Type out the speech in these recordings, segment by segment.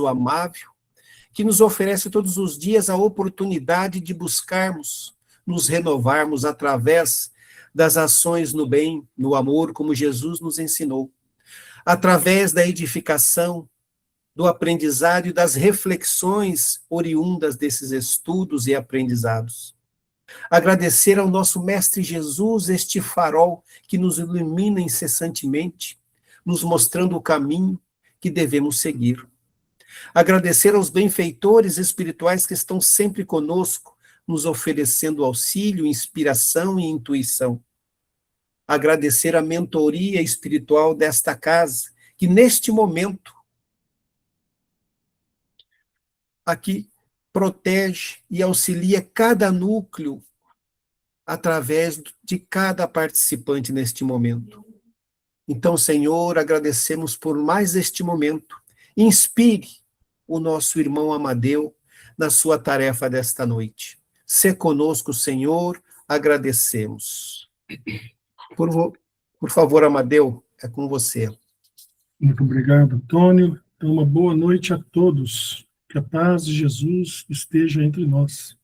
amável, que nos oferece todos os dias a oportunidade de buscarmos, nos renovarmos através das ações no bem, no amor, como Jesus nos ensinou, através da edificação, do aprendizado e das reflexões oriundas desses estudos e aprendizados. Agradecer ao nosso Mestre Jesus, este farol que nos ilumina incessantemente, nos mostrando o caminho que devemos seguir. Agradecer aos benfeitores espirituais que estão sempre conosco, nos oferecendo auxílio, inspiração e intuição. Agradecer a mentoria espiritual desta casa, que neste momento aqui protege e auxilia cada núcleo através de cada participante neste momento. Então, Senhor, agradecemos por mais este momento. Inspire o nosso irmão Amadeu na sua tarefa desta noite. Sê conosco, Senhor, agradecemos. Por favor, Amadeu, é com você. Muito obrigado, Antônio. Então, uma boa noite a todos. Que a paz de Jesus esteja entre nós.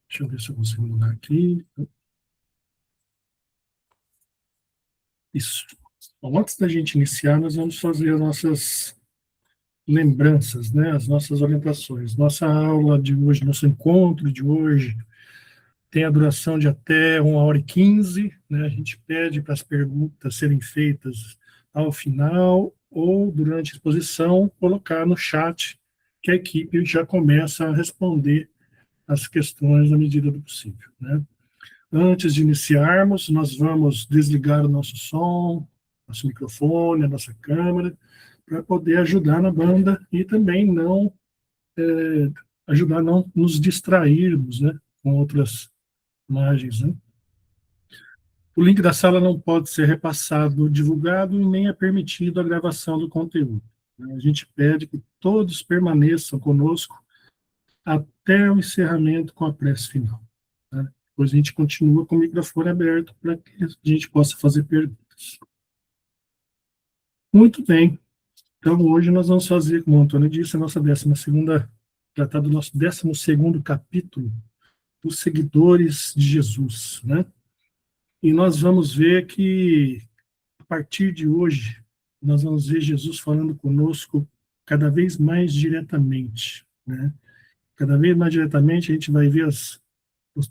Deixa eu ver se eu consigo mudar aqui. Isso. Bom, antes da gente iniciar, nós vamos fazer as nossas lembranças, né? As nossas orientações. Nossa aula de hoje, nosso encontro de hoje, tem a duração de até 1h15, né? A gente pede para as perguntas serem feitas ao final ou durante a exposição, colocar no chat, que a equipe já começa a responder as questões na medida do possível, né? Antes de iniciarmos, nós vamos desligar o nosso som, nosso microfone, a nossa câmera, para poder ajudar na banda e também ajudar a não nos distrairmos, né, com outras imagens, né? O link da sala não pode ser repassado, divulgado, e nem é permitido a gravação do conteúdo. A gente pede que todos permaneçam conosco até o encerramento com a prece final, né? Depois a gente continua com o microfone aberto para que a gente possa fazer perguntas. Muito bem. Então, hoje nós vamos fazer, como o Antônio disse, a nossa 12ª, tratar do nosso 12º capítulo, os seguidores de Jesus, né? E nós vamos ver que, a partir de hoje, nós vamos ver Jesus falando conosco cada vez mais diretamente, né? Cada vez mais diretamente a gente vai ver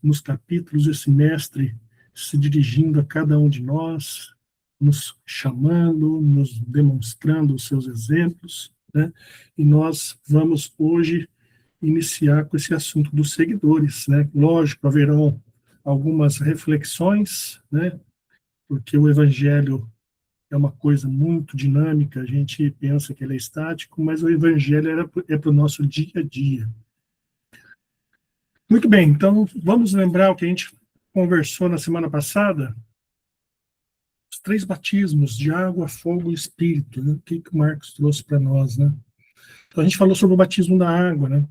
nos capítulos esse mestre se dirigindo a cada um de nós, nos chamando, nos demonstrando os seus exemplos, né? E nós vamos hoje iniciar com esse assunto dos seguidores, né? Lógico, haverão algumas reflexões, né? Porque o evangelho é uma coisa muito dinâmica, a gente pensa que ele é estático, mas o evangelho é para o nosso dia a dia. Muito bem, então vamos lembrar o que a gente conversou na semana passada, os 3 batismos de água, fogo e espírito, né? O que o Marcos trouxe para nós, né? Então a gente falou sobre o batismo da água, né?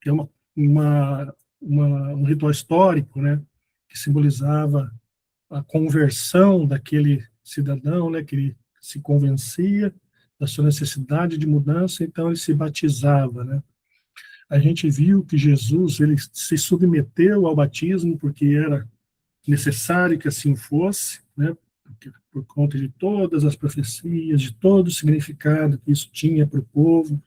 Que é um ritual histórico, né? Que simbolizava a conversão daquele cidadão, né? Que ele se convencia da sua necessidade de mudança, então ele se batizava, né? A gente viu que Jesus, ele se submeteu ao batismo porque era necessário que assim fosse, né? Por conta de todas as profecias, de todo o significado que isso tinha para o povo,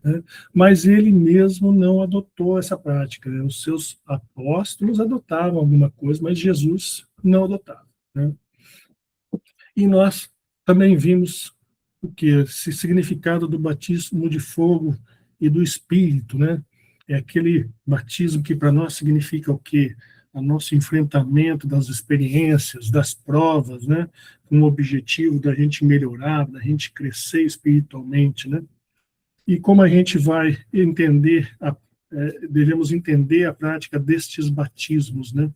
né? Mas ele mesmo não adotou essa prática, né? Os seus apóstolos adotavam alguma coisa, mas Jesus não adotava, né? E nós também vimos o que? Esse significado do batismo de fogo e do Espírito, né? É aquele batismo que para nós significa o quê? O nosso enfrentamento das experiências, das provas, né? Com o objetivo da gente melhorar, da gente crescer espiritualmente, né? E como a gente vai entender, devemos entender a prática destes batismos, né?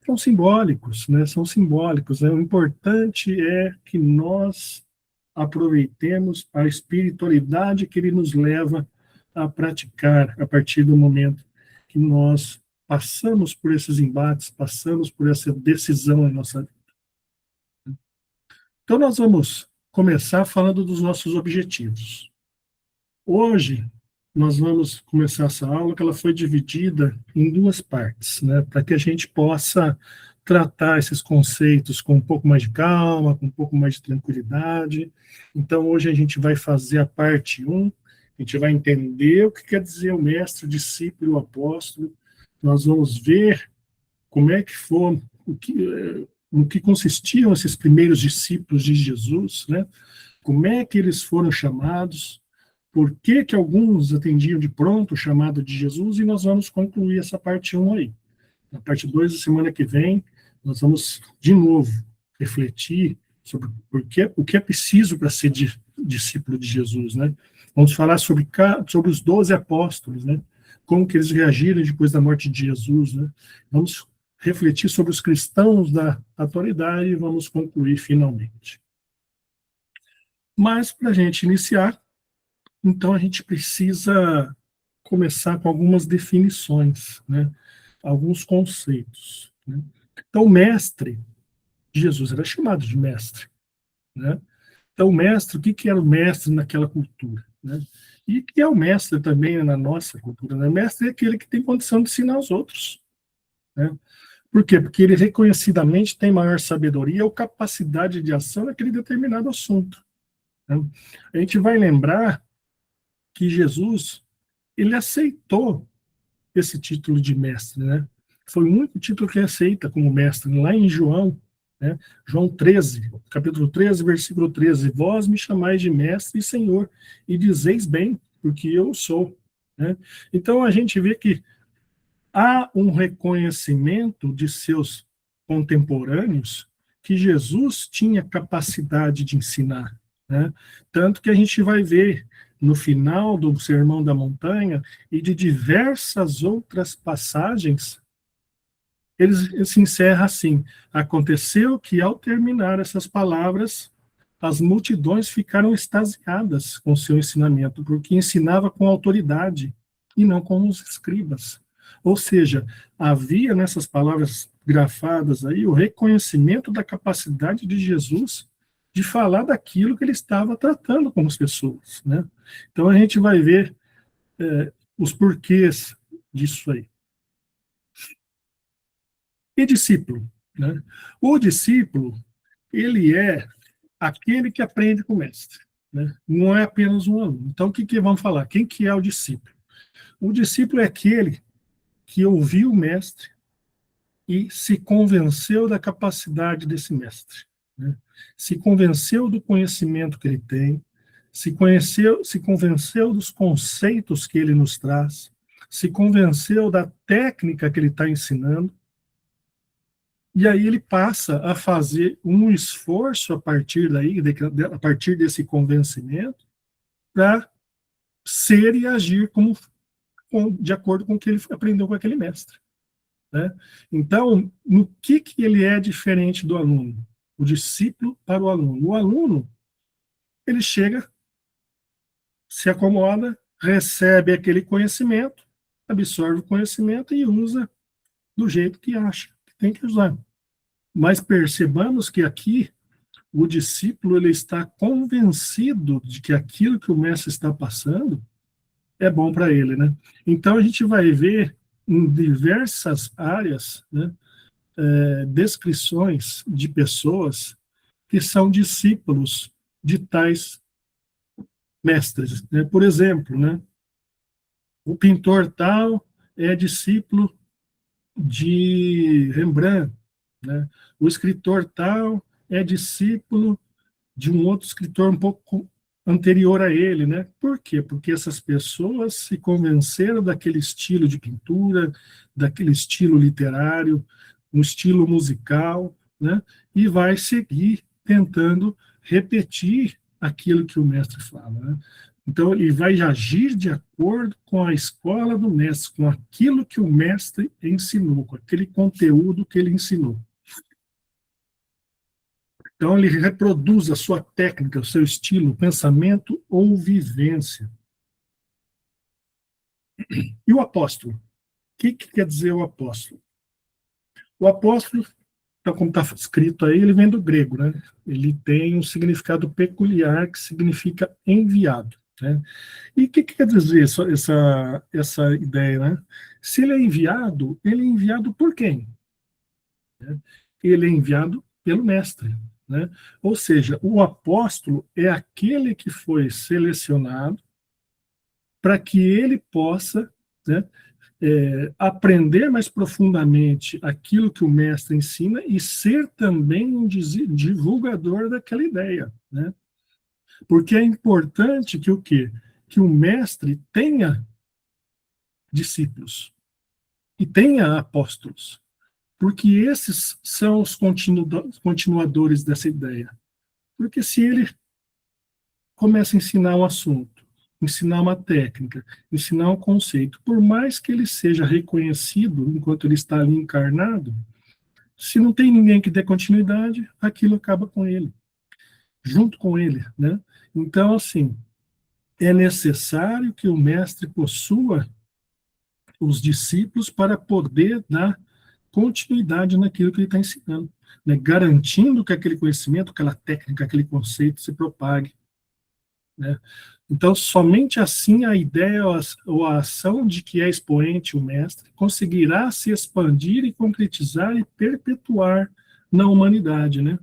São simbólicos, né? São simbólicos, né? O importante é que nós aproveitemos a espiritualidade que ele nos leva a praticar a partir do momento que nós passamos por esses embates, passamos por essa decisão na nossa vida. Então nós vamos começar falando dos nossos objetivos. Hoje, nós vamos começar essa aula, que ela foi dividida em duas partes, né, para que a gente possa tratar esses conceitos com um pouco mais de calma, com um pouco mais de tranquilidade. Então, hoje a gente vai fazer a parte 1, a gente vai entender o que quer dizer o mestre, o discípulo e o apóstolo. Nós vamos ver como é que foram, no que consistiam esses primeiros discípulos de Jesus, né? Como é que eles foram chamados, por que que alguns atendiam de pronto o chamado de Jesus, e nós vamos concluir essa parte 1 aí. Na parte 2, da semana que vem, nós vamos, de novo, refletir sobre o que é preciso para ser discípulo de Jesus, né? Vamos falar sobre os 12 apóstolos, né? Como que eles reagiram depois da morte de Jesus, né? Vamos refletir sobre os cristãos da atualidade e vamos concluir finalmente. Mas, para a gente iniciar, então a gente precisa começar com algumas definições, né? Alguns conceitos, né? Então, o mestre, Jesus era chamado de mestre, né? Então, o mestre, o que que era o mestre naquela cultura, né? E que é o mestre também na nossa cultura, né? O mestre é aquele que tem condição de ensinar aos outros, né? Por quê? Porque ele reconhecidamente tem maior sabedoria ou capacidade de ação naquele determinado assunto, né? A gente vai lembrar que Jesus, ele aceitou esse título de mestre, né? Foi o único título que ele aceita como mestre, lá em João, né? João 13, capítulo 13, versículo 13, vós me chamais de mestre e senhor, e dizeis bem, porque eu sou, né? Então a gente vê que há um reconhecimento de seus contemporâneos que Jesus tinha capacidade de ensinar, né? Tanto que a gente vai ver no final do Sermão da Montanha e de diversas outras passagens, ele se encerra assim: aconteceu que ao terminar essas palavras, as multidões ficaram extasiadas com seu ensinamento, porque ensinava com autoridade e não como os escribas. Ou seja, havia nessas palavras grafadas aí o reconhecimento da capacidade de Jesus de falar daquilo que ele estava tratando com as pessoas, né? Então a gente vai ver os porquês disso aí. E discípulo, né? O discípulo, ele é aquele que aprende com o mestre, né? Não é apenas um aluno. Então, o que vamos falar? Quem que é o discípulo? O discípulo é aquele que ouviu o mestre e se convenceu da capacidade desse mestre, né? Se convenceu do conhecimento que ele tem, se convenceu dos conceitos que ele nos traz, se convenceu da técnica que ele está ensinando, e aí ele passa a fazer um esforço a partir daí, a partir desse convencimento, para ser e agir de acordo com o que ele aprendeu com aquele mestre, né? Então, no que ele é diferente do aluno? O discípulo para o aluno. O aluno, ele chega, se acomoda, recebe aquele conhecimento, absorve o conhecimento e usa do jeito que acha que tem que usar. Mas percebamos que aqui o discípulo ele está convencido de que aquilo que o mestre está passando é bom para ele, né? Então a gente vai ver em diversas áreas, né, descrições de pessoas que são discípulos de tais mestres, né? Por exemplo, né, o pintor tal é discípulo de Rembrandt, né? O escritor tal é discípulo de um outro escritor um pouco anterior a ele, né? Por quê? Porque essas pessoas se convenceram daquele estilo de pintura, daquele estilo literário, um estilo musical, né? E vai seguir tentando repetir aquilo que o mestre fala, né? Então, ele vai agir de acordo com a escola do mestre, com aquilo que o mestre ensinou, com aquele conteúdo que ele ensinou. Então, ele reproduz a sua técnica, o seu estilo, pensamento ou vivência. E o apóstolo? O que quer dizer o apóstolo? O apóstolo, então, como está escrito aí, ele vem do grego, né? Ele tem um significado peculiar que significa enviado, né? E o que quer dizer essa ideia, né? Se ele é enviado por quem? Né? Ele é enviado pelo mestre, né? Ou seja, o apóstolo é aquele que foi selecionado para que ele possa, né, aprender mais profundamente aquilo que o mestre ensina e ser também um divulgador daquela ideia, né? Porque é importante que o quê? Que o mestre tenha discípulos e tenha apóstolos, porque esses são os continuadores dessa ideia. Porque se ele começa a ensinar um assunto, ensinar uma técnica, ensinar um conceito, por mais que ele seja reconhecido enquanto ele está ali encarnado, se não tem ninguém que dê continuidade, aquilo acaba com ele, junto com ele, né? Então, assim, é necessário que o mestre possua os discípulos para poder dar continuidade naquilo que ele está ensinando, né? Garantindo que aquele conhecimento, aquela técnica, aquele conceito se propague, né? Então, somente assim a ideia ou a ação de que é expoente o mestre conseguirá se expandir e concretizar e perpetuar na humanidade, né?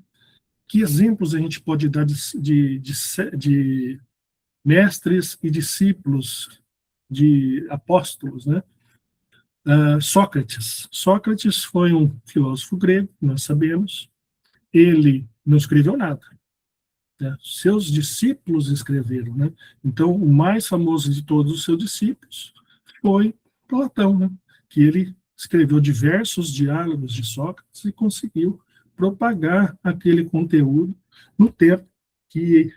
Que exemplos a gente pode dar de mestres e discípulos, de apóstolos, né? Sócrates. Sócrates foi um filósofo grego, nós sabemos. Ele não escreveu nada, né? Seus discípulos escreveram, né? Então, o mais famoso de todos os seus discípulos foi Platão, né? Que ele escreveu diversos diálogos de Sócrates e conseguiu propagar aquele conteúdo no tempo que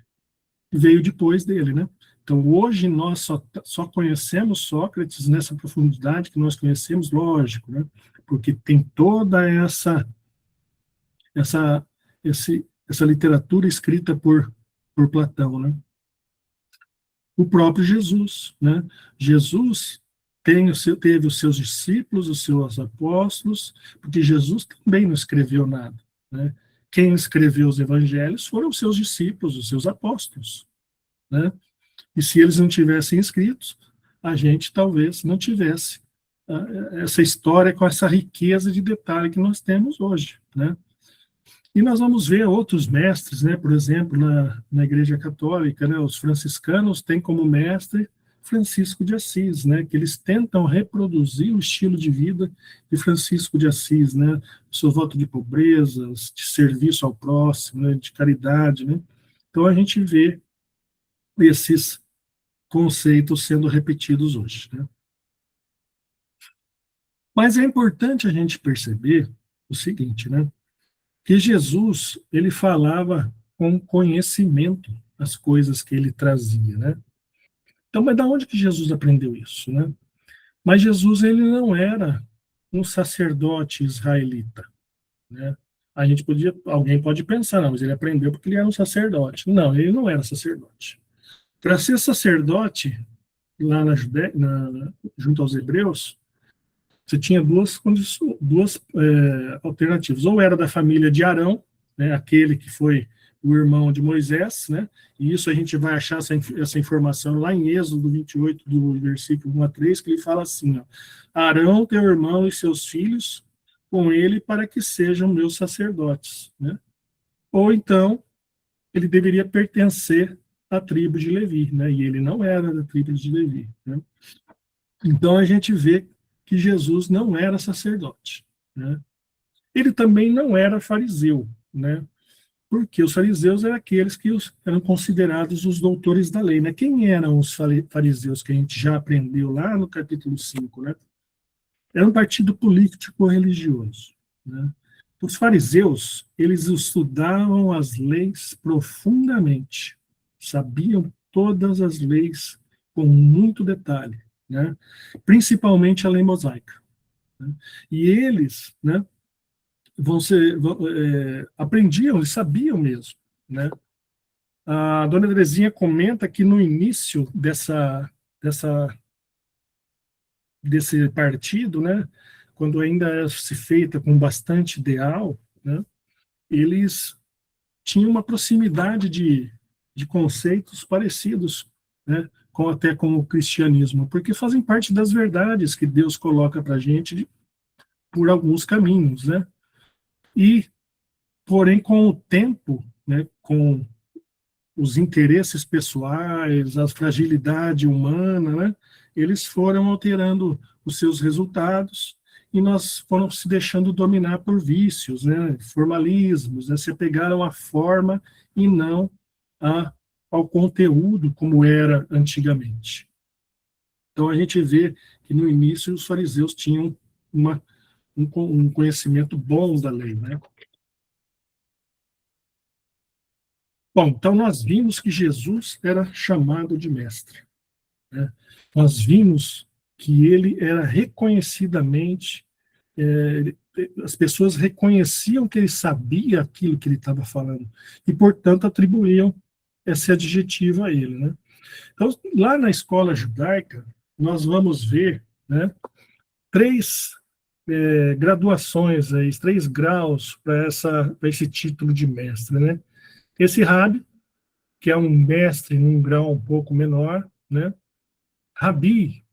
veio depois dele, né? Então, hoje nós só conhecemos Sócrates nessa profundidade que nós conhecemos, lógico, né? Porque tem toda essa, essa literatura escrita por Platão, né? O próprio Jesus, né? Jesus teve os seus discípulos, os seus apóstolos, porque Jesus também não escreveu nada, né? Quem escreveu os evangelhos foram os seus discípulos, os seus apóstolos, né? E se eles não tivessem escritos, a gente talvez não tivesse essa história com essa riqueza de detalhe que nós temos hoje, né? E nós vamos ver outros mestres, né? Por exemplo, na Igreja Católica, né? Os franciscanos têm como mestre Francisco de Assis, né? Que eles tentam reproduzir o estilo de vida de Francisco de Assis, né? O seu voto de pobreza, de serviço ao próximo, né? De caridade, né? Então a gente vê esses conceitos sendo repetidos hoje, né? Mas é importante a gente perceber o seguinte, né? Que Jesus, ele falava com conhecimento as coisas que ele trazia, né? Então, mas da onde que Jesus aprendeu isso, né? Mas Jesus, ele não era um sacerdote israelita, né? Alguém pode pensar, não, mas ele aprendeu porque ele era um sacerdote. Não, ele não era sacerdote. Para ser sacerdote, lá na Judéia, junto aos hebreus, você tinha duas alternativas. Ou era da família de Arão, né, aquele que foi o irmão de Moisés, né, e isso a gente vai achar essa informação lá em Êxodo 28, do versículo 1 a 3, que ele fala assim, ó, Arão, teu irmão e seus filhos, com ele para que sejam meus sacerdotes, né? Ou então, ele deveria pertencer à tribo de Levi, né, e ele não era da tribo de Levi, né? Então, a gente vê que Jesus não era sacerdote, né? Ele também não era fariseu, né? Porque os fariseus eram aqueles que eram considerados os doutores da lei, né? Quem eram os fariseus que a gente já aprendeu lá no capítulo 5, né? Era um partido político religioso, né? Os fariseus, eles estudavam as leis profundamente, sabiam todas as leis com muito detalhe, né? Principalmente a lei mosaica, né? E eles, né, aprendiam, eles sabiam mesmo, né? A dona Terezinha comenta que no início desse partido, né, quando ainda era se feita com bastante ideal, né, eles tinham uma proximidade de conceitos parecidos né, até com o cristianismo, porque fazem parte das verdades que Deus coloca para a gente por alguns caminhos, né? E, porém, com o tempo, né, com os interesses pessoais, a fragilidade humana, né, eles foram alterando os seus resultados e nós fomos se deixando dominar por vícios, né, formalismos, né, se apegaram à forma e não ao conteúdo como era antigamente. Então a gente vê que no início os fariseus tinham um conhecimento bom da lei, né? Bom, então nós vimos que Jesus era chamado de mestre, né? Nós vimos que ele era reconhecidamente, as pessoas reconheciam que ele sabia aquilo que ele estava falando e, portanto, atribuíam esse adjetivo a ele, né? Então, lá na escola judaica, nós vamos ver, né, três graduações, aí, 3 graus para esse título de mestre, né? Esse Rabi, que é um mestre num grau um pouco menor, né? Rabi,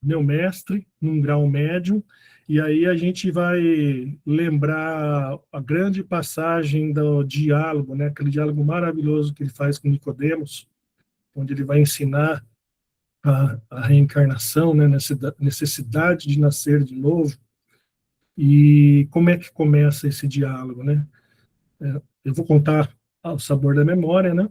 meu mestre, num grau médio, e aí a gente vai lembrar a grande passagem do diálogo, né? Aquele diálogo maravilhoso que ele faz com Nicodemos, onde ele vai ensinar a reencarnação, né? Nessa necessidade de nascer de novo. E como é que começa esse diálogo, né? Eu vou contar ao sabor da memória, né?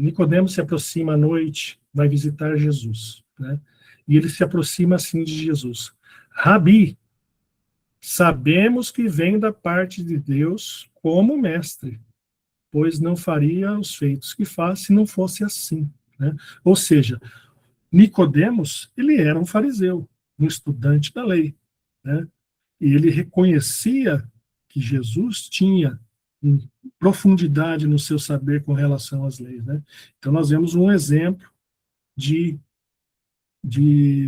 Nicodemos se aproxima à noite, vai visitar Jesus, né? E ele se aproxima assim de Jesus. Rabi, sabemos que vem da parte de Deus como mestre, pois não faria os feitos que faz se não fosse assim, né? Ou seja, Nicodemos, ele era um fariseu, um estudante da lei, né? E ele reconhecia que Jesus tinha profundidade no seu saber com relação às leis, né? Então nós vemos um exemplo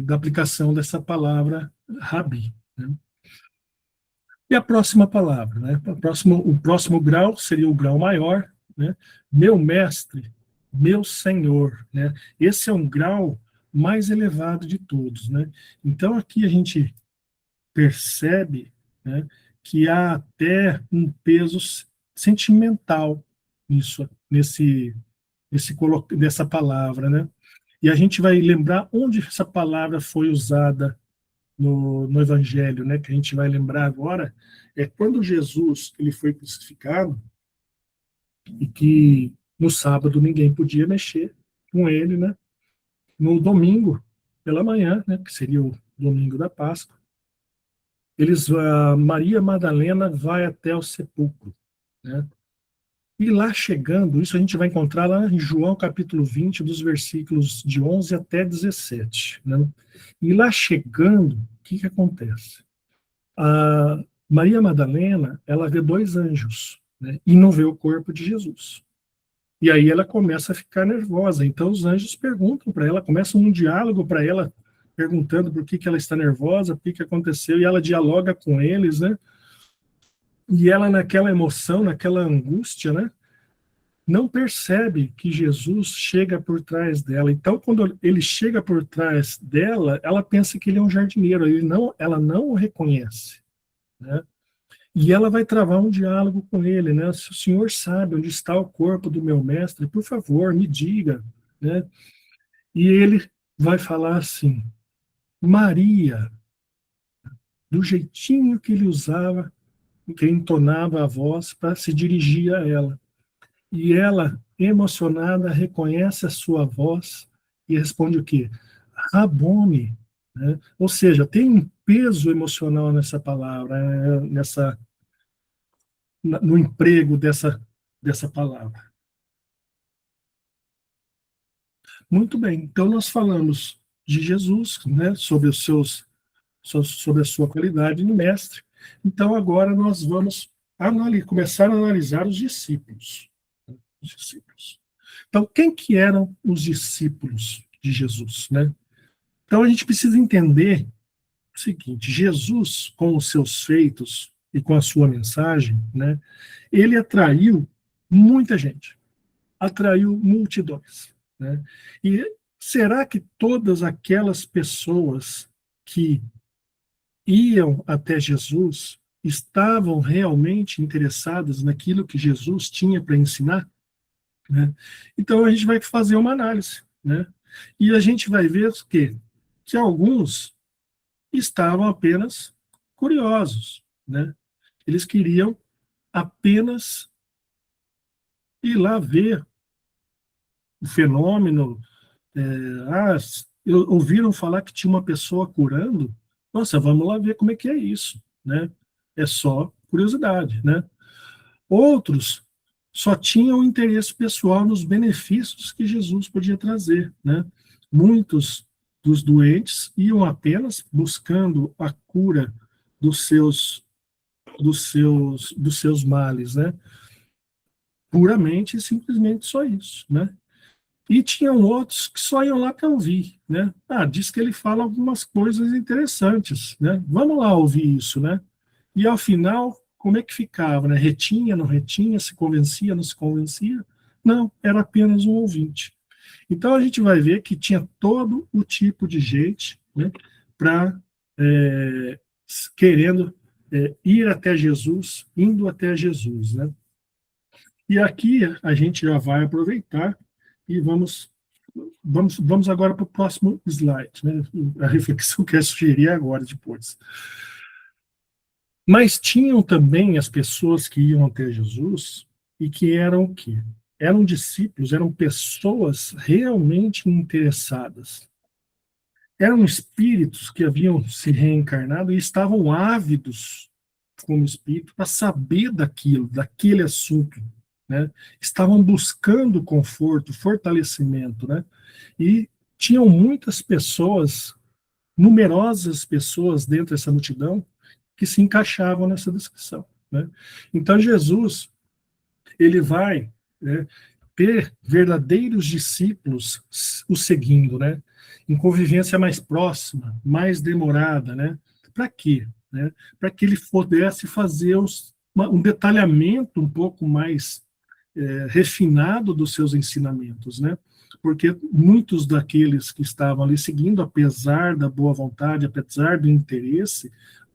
da aplicação dessa palavra rabi, né? E a próxima palavra, né? O próximo grau seria o grau maior, né? Meu mestre, meu senhor, né? Esse é um grau mais elevado de todos, né? Então aqui a gente percebe, né, que há até um peso sentimental nessa palavra, né? E a gente vai lembrar onde essa palavra foi usada no Evangelho, né? Que a gente vai lembrar agora é quando Jesus ele foi crucificado e que no sábado ninguém podia mexer com ele, né? No domingo pela manhã, né? Que seria o domingo da Páscoa. Maria Madalena vai até o sepulcro, né? E lá chegando, isso a gente vai encontrar lá em João capítulo 20, dos versículos de 11 até 17, né? E lá chegando, o que acontece? A Maria Madalena, ela vê 2 anjos, né? E não vê o corpo de Jesus. E aí ela começa a ficar nervosa. Então os anjos perguntam para ela, começam um diálogo para ela, perguntando por que ela está nervosa, o que aconteceu, e ela dialoga com eles, né? E ela, naquela emoção, naquela angústia, né? Não percebe que Jesus chega por trás dela. Então, quando ele chega por trás dela, ela pensa que ele é um jardineiro. Ela não o reconhece, né? E ela vai travar um diálogo com ele, né? Se o senhor sabe onde está o corpo do meu mestre, por favor, me diga, né? E ele vai falar assim: Maria, do jeitinho que ele usava, que entonava a voz para se dirigir a ela. E ela, emocionada, reconhece a sua voz e responde o quê? Rabone, né? Ou seja, tem um peso emocional nessa palavra, no emprego dessa palavra. Muito bem, então nós falamos de Jesus, né, sobre a sua qualidade de mestre. Então agora nós vamos começar a analisar os discípulos. Então, quem que eram os discípulos de Jesus, né? Então a gente precisa entender o seguinte: Jesus, com os seus feitos e com a sua mensagem, né, ele atraiu muita gente, atraiu multidões, né? E será que todas aquelas pessoas que iam até Jesus estavam realmente interessadas naquilo que Jesus tinha para ensinar? Né? Então a gente vai fazer uma análise, né? E a gente vai ver que alguns estavam apenas curiosos, né? Eles queriam apenas ir lá ver o fenômeno. Ah, ouviram falar que tinha uma pessoa curando? Nossa, vamos lá ver como é que é isso, né? É só curiosidade, né? Outros só tinham interesse pessoal nos benefícios que Jesus podia trazer, né? Muitos dos doentes iam apenas buscando a cura dos seus males, né? Puramente e simplesmente só isso, né? E tinham outros que só iam lá para ouvir, né? Ah, diz que ele fala algumas coisas interessantes, né? Vamos lá ouvir isso, né? E ao final, como é que ficava, né? Retinha, não retinha, se convencia, não se convencia? Não, era apenas um ouvinte. Então a gente vai ver que tinha todo o tipo de gente, né? Para querendo ir até Jesus, indo até Jesus, né? E aqui a gente já vai aproveitar e vamos agora para o próximo slide, né? A reflexão que eu sugeri agora, depois. Mas tinham também as pessoas que iam até Jesus e que eram o quê? Eram discípulos, eram pessoas realmente interessadas. Eram espíritos que haviam se reencarnado e estavam ávidos como espírito para saber daquilo, daquele assunto, né? Estavam buscando conforto, fortalecimento, né? E tinham muitas pessoas, numerosas pessoas dentro dessa multidão que se encaixavam nessa descrição, né? Então Jesus, ele vai, né, ter verdadeiros discípulos o seguindo, né? Em convivência mais próxima, mais demorada, né? Para quê? Né? Para que ele pudesse fazer um detalhamento um pouco mais refinado dos seus ensinamentos, né? Porque muitos daqueles que estavam ali seguindo, apesar da boa vontade, apesar do interesse,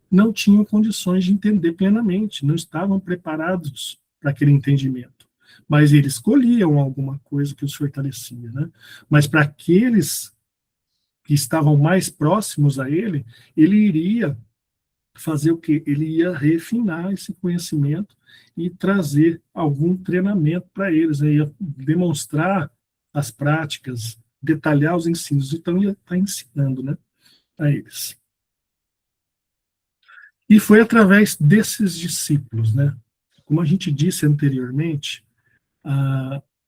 não tinham condições de entender plenamente, não estavam preparados para aquele entendimento. Mas eles escolhiam alguma coisa que os fortalecia, né? Mas para aqueles que estavam mais próximos a ele, ele iria fazer o quê? Ele ia refinar esse conhecimento e trazer algum treinamento para eles, né? Ia demonstrar as práticas, detalhar os ensinos, então ia estar ensinando, né, a eles. E foi através desses discípulos, né? Como a gente disse anteriormente,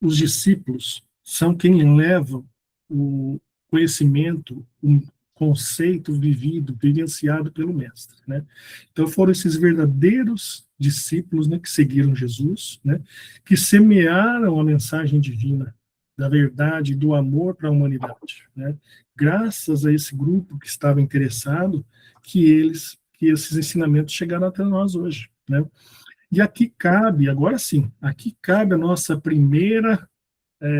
os discípulos são quem levam o conhecimento, um conceito vivido, vivenciado pelo mestre, né? Então foram esses verdadeiros discípulos, né, que seguiram Jesus, né, que semearam a mensagem divina da verdade, do amor para a humanidade, né? Graças a esse grupo que estava interessado, que esses ensinamentos chegaram até nós hoje, né? E aqui cabe, agora sim, aqui cabe a nossa primeira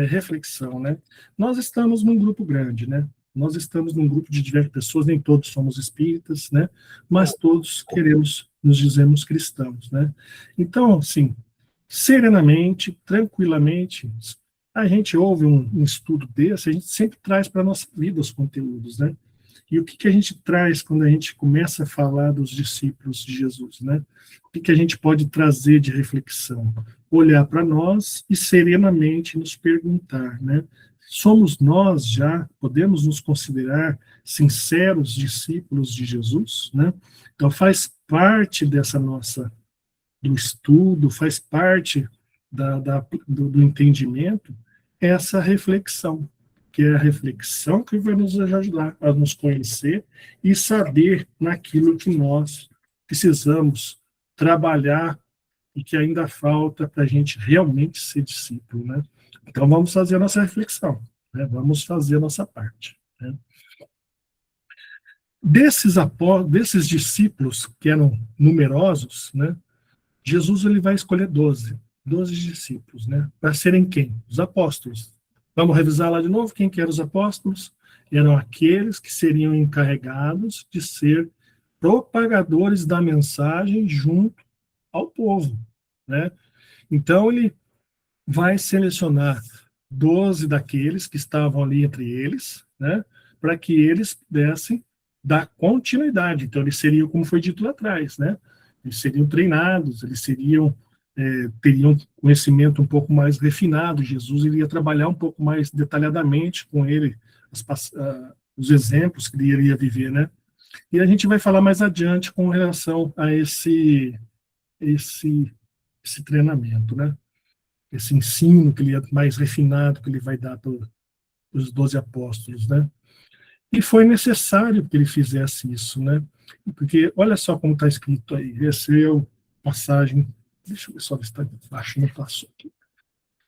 reflexão, né? Nós estamos num grupo grande, né? Nós estamos num grupo de diversas pessoas, nem todos somos espíritas, né? Mas todos nos dizemos cristãos, né? Então, assim, serenamente, tranquilamente, a gente ouve um estudo desse, a gente sempre traz para a nossa vida os conteúdos, né? E o que a gente traz quando a gente começa a falar dos discípulos de Jesus, né? O que a gente pode trazer de reflexão? Olhar para nós e serenamente nos perguntar, né? Somos nós já, podemos nos considerar sinceros discípulos de Jesus, né? Então faz parte dessa do estudo, faz parte do entendimento, essa reflexão, que é a reflexão que vai nos ajudar a nos conhecer e saber naquilo que nós precisamos trabalhar e que ainda falta para a gente realmente ser discípulo, né? Então vamos fazer a nossa reflexão, né? Vamos fazer a nossa parte, né? Desses discípulos que eram numerosos, né? Jesus ele vai escolher 12 discípulos, né? Para serem quem? Os apóstolos. Vamos revisar lá de novo quem que eram os apóstolos? Eram aqueles que seriam encarregados de ser propagadores da mensagem junto ao povo, né? Então, ele vai selecionar 12 daqueles que estavam ali entre eles, né? Para que eles pudessem dar continuidade. Então, eles seriam, como foi dito lá atrás, né? Eles seriam treinados, eles teriam conhecimento um pouco mais refinado. Jesus iria trabalhar um pouco mais detalhadamente com ele os exemplos que ele iria viver, né? E a gente vai falar mais adiante com relação a esse treinamento, né? Esse ensino que ele é mais refinado que ele vai dar para os 12 apóstolos, né? E foi necessário que ele fizesse isso, né? Porque olha só como está escrito aí. Essa é a passagem. Deixa eu ver só se está embaixo, não passou aqui.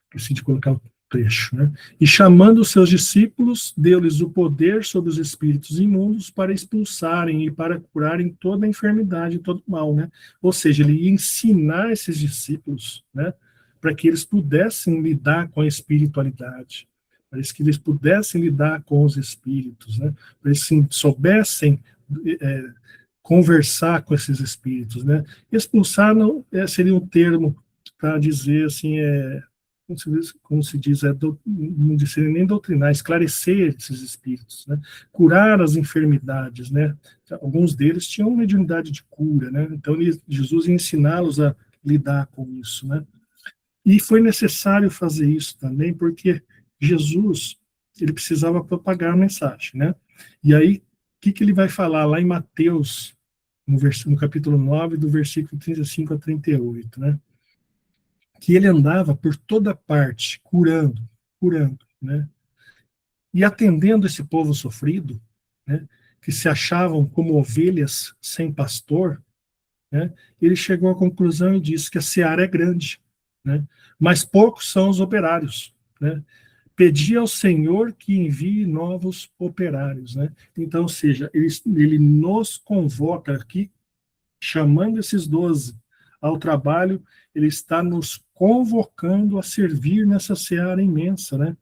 Esqueci de colocar o trecho, né? E chamando os seus discípulos, deu-lhes o poder sobre os espíritos imundos para expulsarem e para curarem toda a enfermidade e todo o mal, né? Ou seja, ele ia ensinar esses discípulos, né? Para que eles pudessem lidar com a espiritualidade, para que eles pudessem lidar com os espíritos, né? Para que eles soubessem conversar com esses espíritos, né? Expulsar não seria um termo para dizer assim, como se diz, não seria nem doutrinar, esclarecer esses espíritos, né? Curar as enfermidades, né? Alguns deles tinham mediunidade de cura, né? Então Jesus ia ensiná-los a lidar com isso, né? E foi necessário fazer isso também, porque Jesus, ele precisava propagar a mensagem, né? E aí, o que ele vai falar lá em Mateus, no capítulo 9, do versículo 35 a 38, né? Que ele andava por toda parte, curando, né? E atendendo esse povo sofrido, né? Que se achavam como ovelhas sem pastor, né? Ele chegou à conclusão e disse que a seara é grande, né? Mas poucos são os operários, né? Pedi ao Senhor que envie novos operários, né? Então, ou seja, ele nos convoca aqui, chamando esses 12 ao trabalho, ele está nos convocando a servir nessa seara imensa, né?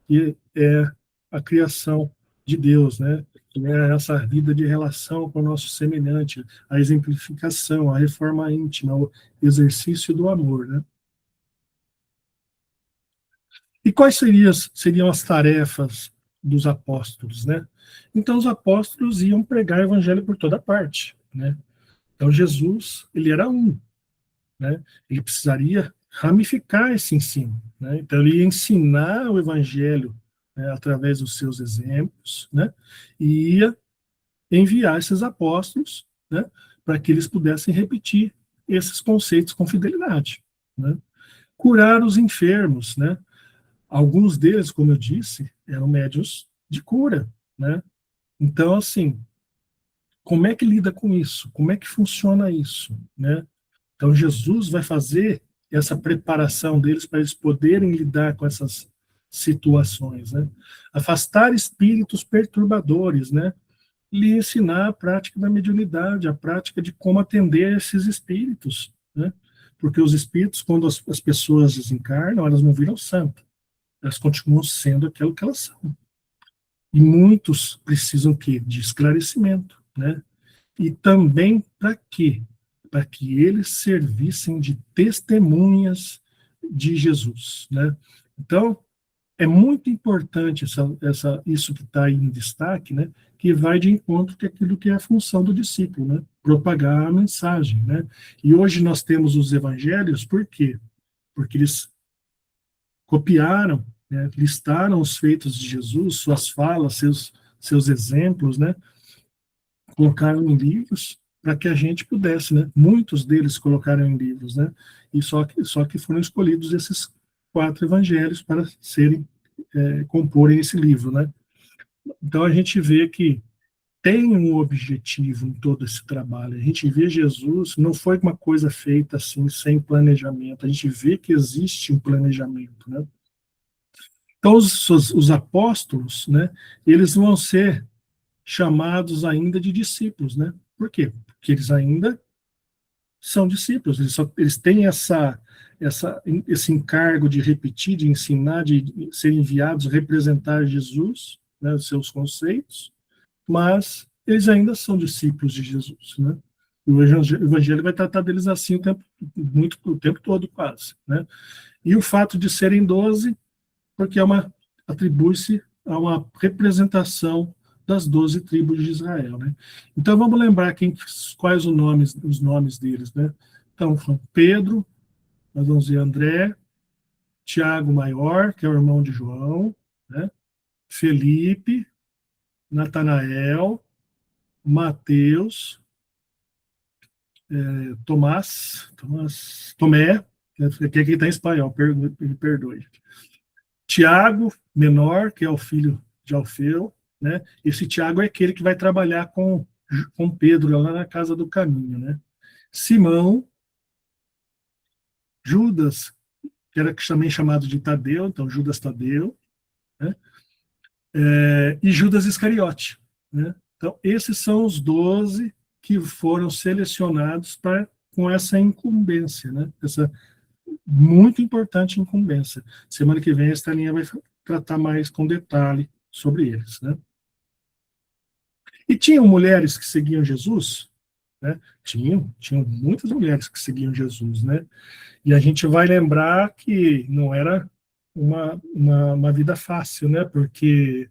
Que é a criação de Deus, né? É essa vida de relação com o nosso semelhante, a exemplificação, a reforma íntima, o exercício do amor, né? E quais seriam as tarefas dos apóstolos, né? Então, os apóstolos iam pregar o evangelho por toda parte, né? Então, Jesus, ele era um, né? Ele precisaria ramificar esse ensino, né? Então, ele ia ensinar o evangelho, né, através dos seus exemplos, né? E ia enviar esses apóstolos, né, para que eles pudessem repetir esses conceitos com fidelidade, né? Curar os enfermos, né? Alguns deles, como eu disse, eram médiuns de cura, né? Então, assim, como é que lida com isso? Como é que funciona isso, né? Então, Jesus vai fazer essa preparação deles para eles poderem lidar com essas situações, né? Afastar espíritos perturbadores, né? E ensinar a prática da mediunidade, a prática de como atender esses espíritos, né? Porque os espíritos, quando as pessoas desencarnam, elas não viram santo, elas continuam sendo aquilo que elas são. E muitos precisam de esclarecimento, né? E também para quê? Para que eles servissem de testemunhas de Jesus, né? Então, é muito importante isso que está aí em destaque, né? Que vai de encontro com aquilo que é a função do discípulo, né? Propagar a mensagem, né? E hoje nós temos os evangelhos, por quê? Porque eles copiaram, né? Listaram os feitos de Jesus, suas falas, seus exemplos, né? Colocaram em livros para que a gente pudesse, né? Muitos deles colocaram em livros, né? E só que foram escolhidos esses 4 evangelhos para comporem esse livro, né? Então a gente vê que tem um objetivo em todo esse trabalho. A gente vê Jesus, não foi uma coisa feita assim sem planejamento. A gente vê que existe um planejamento, né? Então os apóstolos, né? Eles vão ser chamados ainda de discípulos, né? Por quê? Porque eles ainda são discípulos, eles têm esse encargo de repetir, de ensinar, de ser enviados, representar Jesus, né, os seus conceitos, mas eles ainda são discípulos de Jesus, né? O evangelho vai tratar deles assim o tempo todo, quase, né? E o fato de serem 12, porque atribui-se a uma representação das 12 tribos de Israel, né? Então vamos lembrar quais os nomes deles, né? Então, Pedro, nós vamos ver André, Tiago Maior, que é o irmão de João, né? Felipe, Natanael, Mateus, Tomé, que aqui está em espanhol, me perdoe. Tiago, menor, que é o filho de Alfeu, né? Esse Tiago é aquele que vai trabalhar com Pedro lá na casa do caminho, né? Simão, Judas, que era também chamado de Tadeu, então Judas Tadeu, né? E Judas Iscariote, né? Então, esses são os 12 que foram selecionados com essa incumbência, né? Essa muito importante incumbência. Semana que vem a Estelinha vai tratar mais com detalhe sobre eles, né? E tinham mulheres que seguiam Jesus, né? Tinham muitas mulheres que seguiam Jesus, né? E a gente vai lembrar que não era uma vida fácil, né? Porque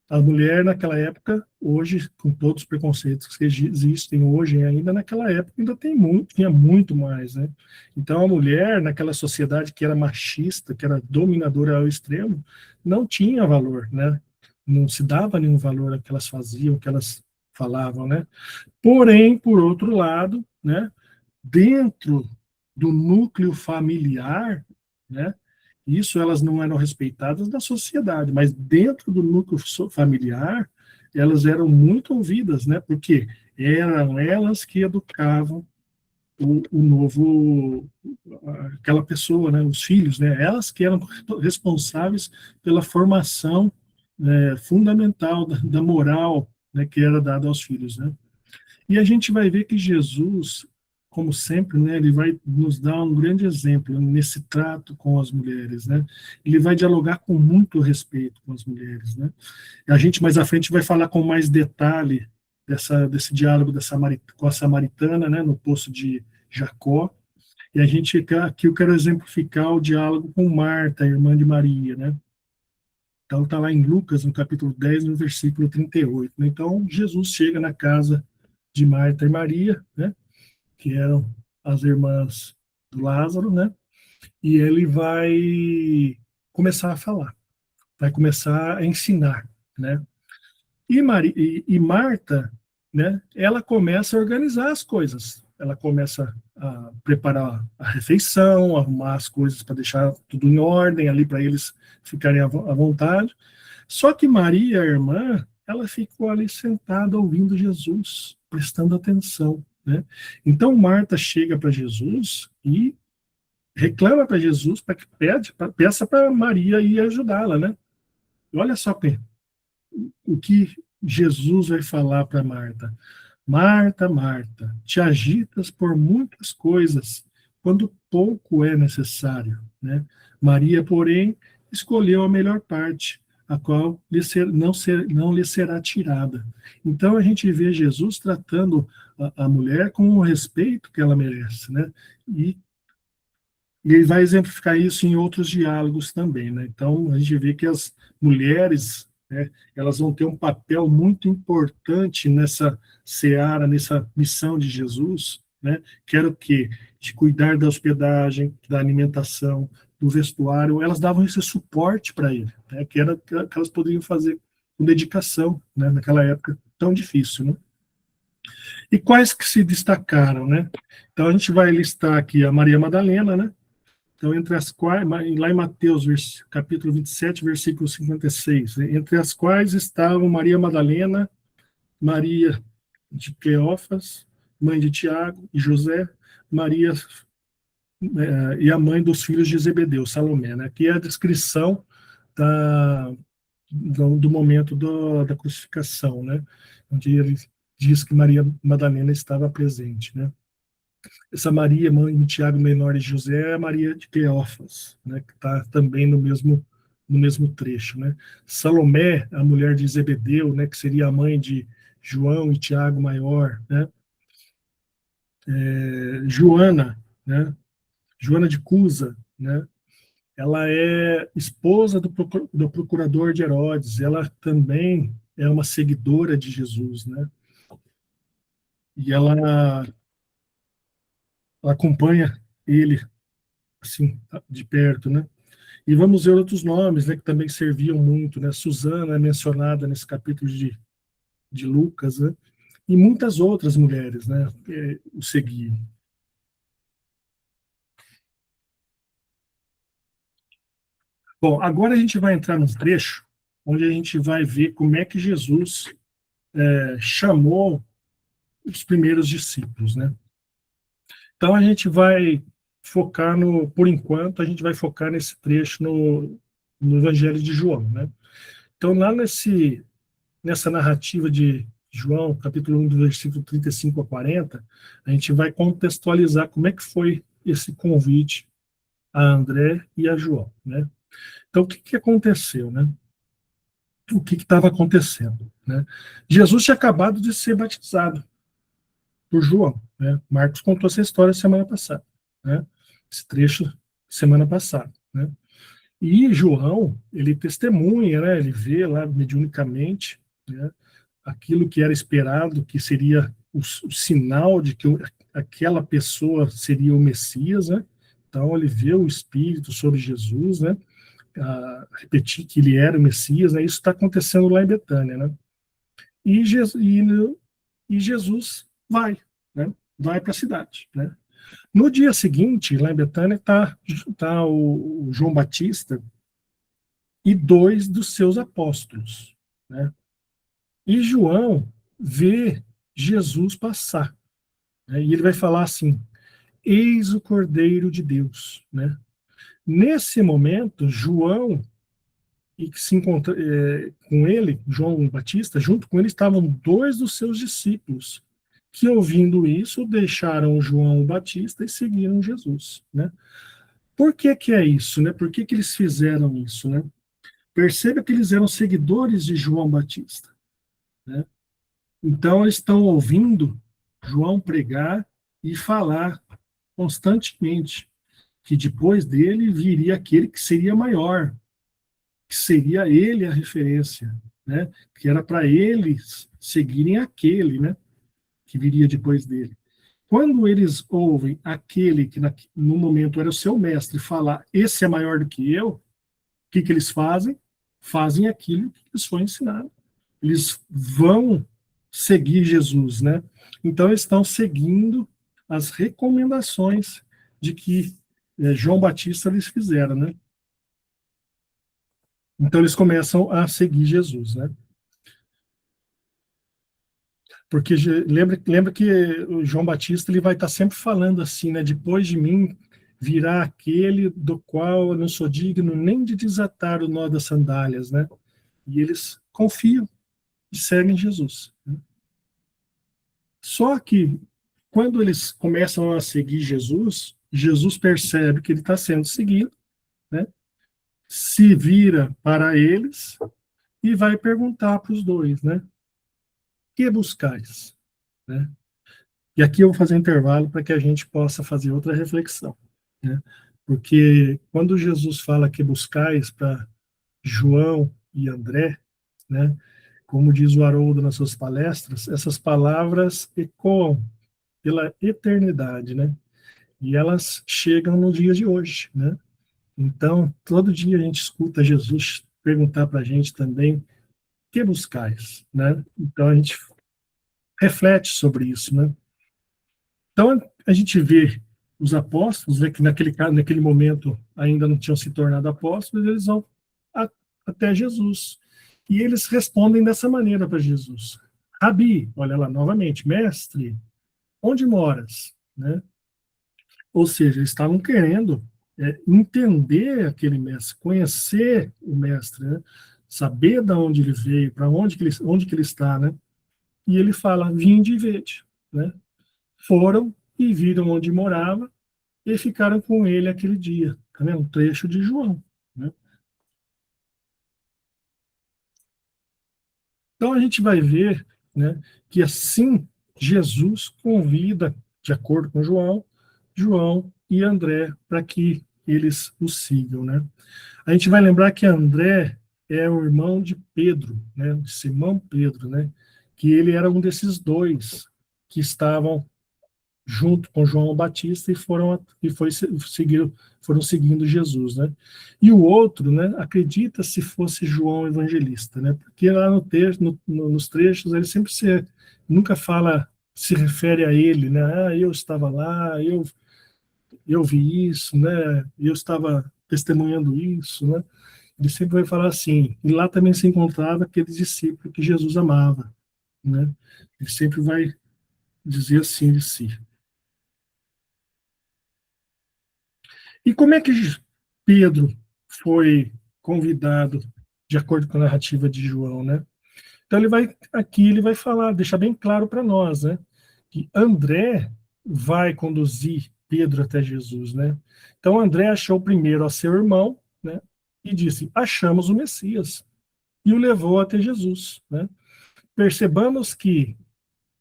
a mulher naquela época, hoje, com todos os preconceitos que existem hoje ainda, naquela época ainda tinha muito mais, né? Então a mulher, naquela sociedade que era machista, que era dominadora ao extremo, não tinha valor, né? Não se dava nenhum valor ao que elas faziam, ao que elas falavam, né? Porém, por outro lado, né, dentro do núcleo familiar, né, isso elas não eram respeitadas da sociedade, mas dentro do núcleo familiar, elas eram muito ouvidas, né, porque eram elas que educavam o novo, aquela pessoa, né, os filhos, né, elas que eram responsáveis pela formação fundamental da moral, né, que era dada aos filhos, né. E a gente vai ver que Jesus, como sempre, né, ele vai nos dar um grande exemplo nesse trato com as mulheres, né? Ele vai dialogar com muito respeito com as mulheres, né? A gente mais à frente vai falar com mais detalhe desse diálogo com a samaritana, né, no poço de Jacó. E aqui eu quero exemplificar o diálogo com Marta, a irmã de Maria, né? Então está lá em Lucas, no capítulo 10, no versículo 38. Né? Então Jesus chega na casa de Marta e Maria, né, que eram as irmãs do Lázaro, né, e ele vai começar a falar, vai começar a ensinar, né, e Marta, né, ela começa a organizar as coisas, ela começa a preparar a refeição, arrumar as coisas para deixar tudo em ordem ali para eles ficarem à vontade. Só que Maria, a irmã, ela ficou ali sentada ouvindo Jesus, prestando atenção, né? Então Marta chega para Jesus e reclama para Jesus para que peça para Maria ir ajudá-la, né? E olha só o que Jesus vai falar para Marta. Marta, Marta, te agitas por muitas coisas, quando pouco é necessário, né? Maria, porém, escolheu a melhor parte, a qual não lhe será tirada. Então a gente vê Jesus tratando a mulher com o respeito que ela merece, né? E ele vai exemplificar isso em outros diálogos também, né? Então a gente vê que as mulheres, né, elas vão ter um papel muito importante nessa seara, nessa missão de Jesus, né? Que era o quê? De cuidar da hospedagem, da alimentação, do vestuário. Elas davam esse suporte para ele, né? Que elas poderiam fazer com dedicação, né? Naquela época tão difícil, né? E quais que se destacaram, né? Então a gente vai listar aqui a Maria Madalena, né? Então, entre as quais, lá em Mateus, capítulo 27, versículo 56, né? Entre as quais estavam Maria Madalena, Maria de Cleófas, mãe de Tiago e José, Maria e a mãe dos filhos de Zebedeu, Salomé, né? Aqui é a descrição do momento da crucificação, né? Onde ele diz que Maria Madalena estava presente, né? Essa Maria, mãe de Tiago, menor e José, é a Maria de Cleófas, né, que está também no mesmo trecho, né? Salomé, a mulher de Zebedeu, né, que seria a mãe de João e Tiago maior, né? Joana, né? Joana de Cusa, né? Ela é esposa do procurador de Herodes. Ela também é uma seguidora de Jesus, né? E ela acompanha ele assim de perto, né? E vamos ver outros nomes, né, que também serviam muito, né? Susana é mencionada nesse capítulo de Lucas, né? E muitas outras mulheres, né, o seguiam. Bom, agora a gente vai entrar num trecho onde a gente vai ver como é que Jesus chamou os primeiros discípulos, né? Então a gente vai focar por enquanto, a gente vai focar nesse trecho no Evangelho de João, né? Então lá nessa narrativa de João, capítulo 1, do versículo 35 a 40, a gente vai contextualizar como é que foi esse convite a André e a João, né? Então o que aconteceu, né? O que estava acontecendo, né? Jesus tinha acabado de ser batizado por João, né? Marcos contou essa história semana passada, né? Esse trecho semana passada, né? E João, ele testemunha, né? Ele vê lá mediunicamente, né? Aquilo que era esperado, que seria o sinal de que aquela pessoa seria o Messias, né? Então ele vê o Espírito sobre Jesus, né? Repetir que ele era o Messias, né? Isso está acontecendo lá em Betânia, né? E Jesus vai, né? Vai para a cidade, né? No dia seguinte, lá em Betânia, tá o João Batista e dois dos seus apóstolos, né? E João vê Jesus passar, né? E ele vai falar assim: eis o Cordeiro de Deus, né? Nesse momento, João e que se encontra com ele, João Batista, junto com ele estavam dois dos seus discípulos, que ouvindo isso deixaram João Batista e seguiram Jesus, né? Por que é isso, né? Por que eles fizeram isso, né? Perceba que eles eram seguidores de João Batista, né? Então eles estão ouvindo João pregar e falar constantemente que depois dele viria aquele que seria maior, que seria ele a referência, né? Que era para eles seguirem aquele, né? Que viria depois dele. Quando eles ouvem aquele que no momento era o seu mestre falar, esse é maior do que eu, o que eles fazem? Fazem aquilo que lhes foi ensinado. Eles vão seguir Jesus, né? Então eles estão seguindo as recomendações de que João Batista lhes fizeram, né? Então eles começam a seguir Jesus, né? Porque lembra que o João Batista ele vai estar sempre falando assim, né? Depois de mim virá aquele do qual eu não sou digno nem de desatar o nó das sandálias, né? E eles confiam e seguem Jesus, né? Só que quando eles começam a seguir Jesus, Jesus percebe que ele está sendo seguido, né? Se vira para eles e vai perguntar para os dois, né? Que buscais, né? E aqui eu vou fazer um intervalo para que a gente possa fazer outra reflexão, né? Porque quando Jesus fala que buscais para João e André, né? Como diz o Haroldo nas suas palestras, essas palavras ecoam pela eternidade, né? E elas chegam no dia de hoje, né? Então, todo dia a gente escuta Jesus perguntar para a gente também, que buscais, né? Então, a gente reflete sobre isso, né? Então, a gente vê os apóstolos, né, que naquele momento ainda não tinham se tornado apóstolos, eles vão a, até Jesus. E eles respondem dessa maneira para Jesus. Rabi, olha lá novamente, mestre, onde moras? Né? Ou seja, eles estavam querendo entender aquele mestre, conhecer o mestre, né? Saber de onde ele veio, para onde que ele está, né? E ele fala, vinde e vede, né? Foram e viram onde morava e ficaram com ele aquele dia. Tá vendo? Um trecho de João, né? Então a gente vai ver, né, que assim Jesus convida, de acordo com João, João e André para que eles o sigam, né? A gente vai lembrar que André é o irmão de Pedro, né, de Simão Pedro, né, que ele era um desses dois que estavam junto com João Batista foram seguindo Jesus, né? E o outro, né, acredita se fosse João Evangelista, né? Porque lá no texto, nos trechos ele sempre nunca fala, se refere a ele, né? Ah, eu estava lá, eu vi isso, né? Eu estava testemunhando isso, né? Ele sempre vai falar assim. E lá também se encontrava aquele discípulo que Jesus amava, né? Ele sempre vai dizer assim de si. E como é que Pedro foi convidado, de acordo com a narrativa de João, né? Então ele vai falar, deixar bem claro para nós, né? Que André vai conduzir Pedro até Jesus, né? Então André achou primeiro a seu irmão, né? E disse: achamos o Messias. E o levou até Jesus, né? Percebamos que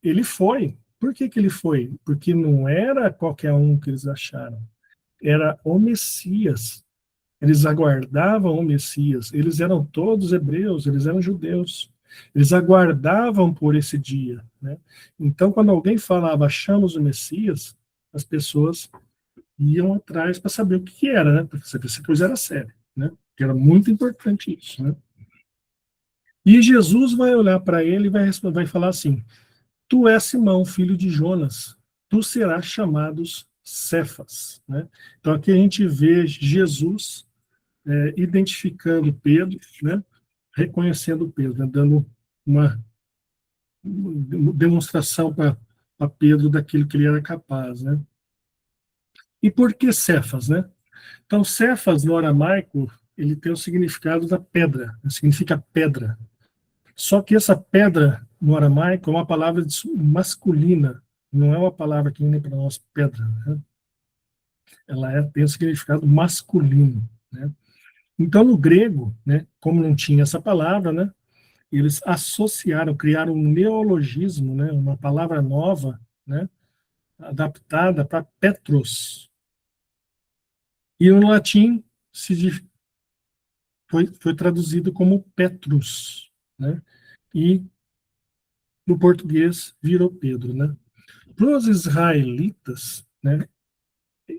ele foi. Por que ele foi? Porque não era qualquer um que eles acharam. Era o Messias. Eles aguardavam o Messias. Eles eram todos hebreus, eles eram judeus. Eles aguardavam por esse dia, né? Então, quando alguém falava achamos o Messias, as pessoas iam atrás para saber o que era, né? Para saber se a coisa era séria, né? Que era muito importante isso, né? E Jesus vai olhar para ele e vai falar assim: tu és Simão, filho de Jonas, tu serás chamado Cefas, né? Então aqui a gente vê Jesus identificando Pedro, né? Reconhecendo Pedro, né? Dando uma demonstração para Pedro daquilo que ele era capaz, né? E por que Cefas, né? Então Cefas no aramaico ele tem o significado da pedra, significa pedra. Só que essa pedra no aramaico é uma palavra masculina, não é uma palavra que nem para nós pedra, né? Ela tem o significado masculino, né? Então no grego, né, como não tinha essa palavra, né, eles associaram, criaram um neologismo, né, uma palavra nova, né, adaptada para Petros. E no latim foi traduzido como Petrus, né? E no português virou Pedro, né? Para os israelitas, né,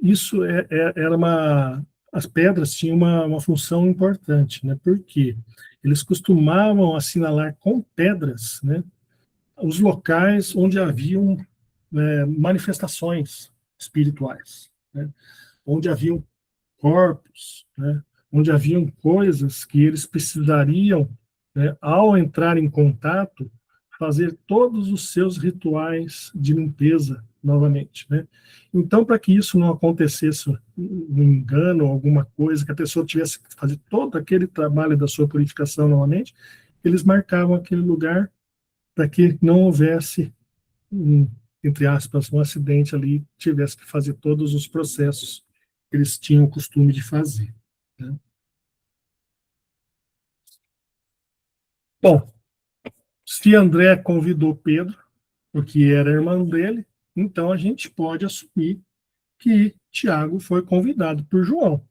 isso era as pedras tinham uma função importante, né? Porque eles costumavam assinalar com pedras, né, os locais onde haviam manifestações espirituais, né? Onde haviam corpos, né? Onde haviam coisas que eles precisariam, né, ao entrar em contato, fazer todos os seus rituais de limpeza novamente, né? Então, para que isso não acontecesse um engano, alguma coisa, que a pessoa tivesse que fazer todo aquele trabalho da sua purificação novamente, eles marcavam aquele lugar para que não houvesse entre aspas, um acidente ali, tivesse que fazer todos os processos que eles tinham o costume de fazer, né? Bom, se André convidou Pedro, porque era irmão dele, então a gente pode assumir que Tiago foi convidado por João,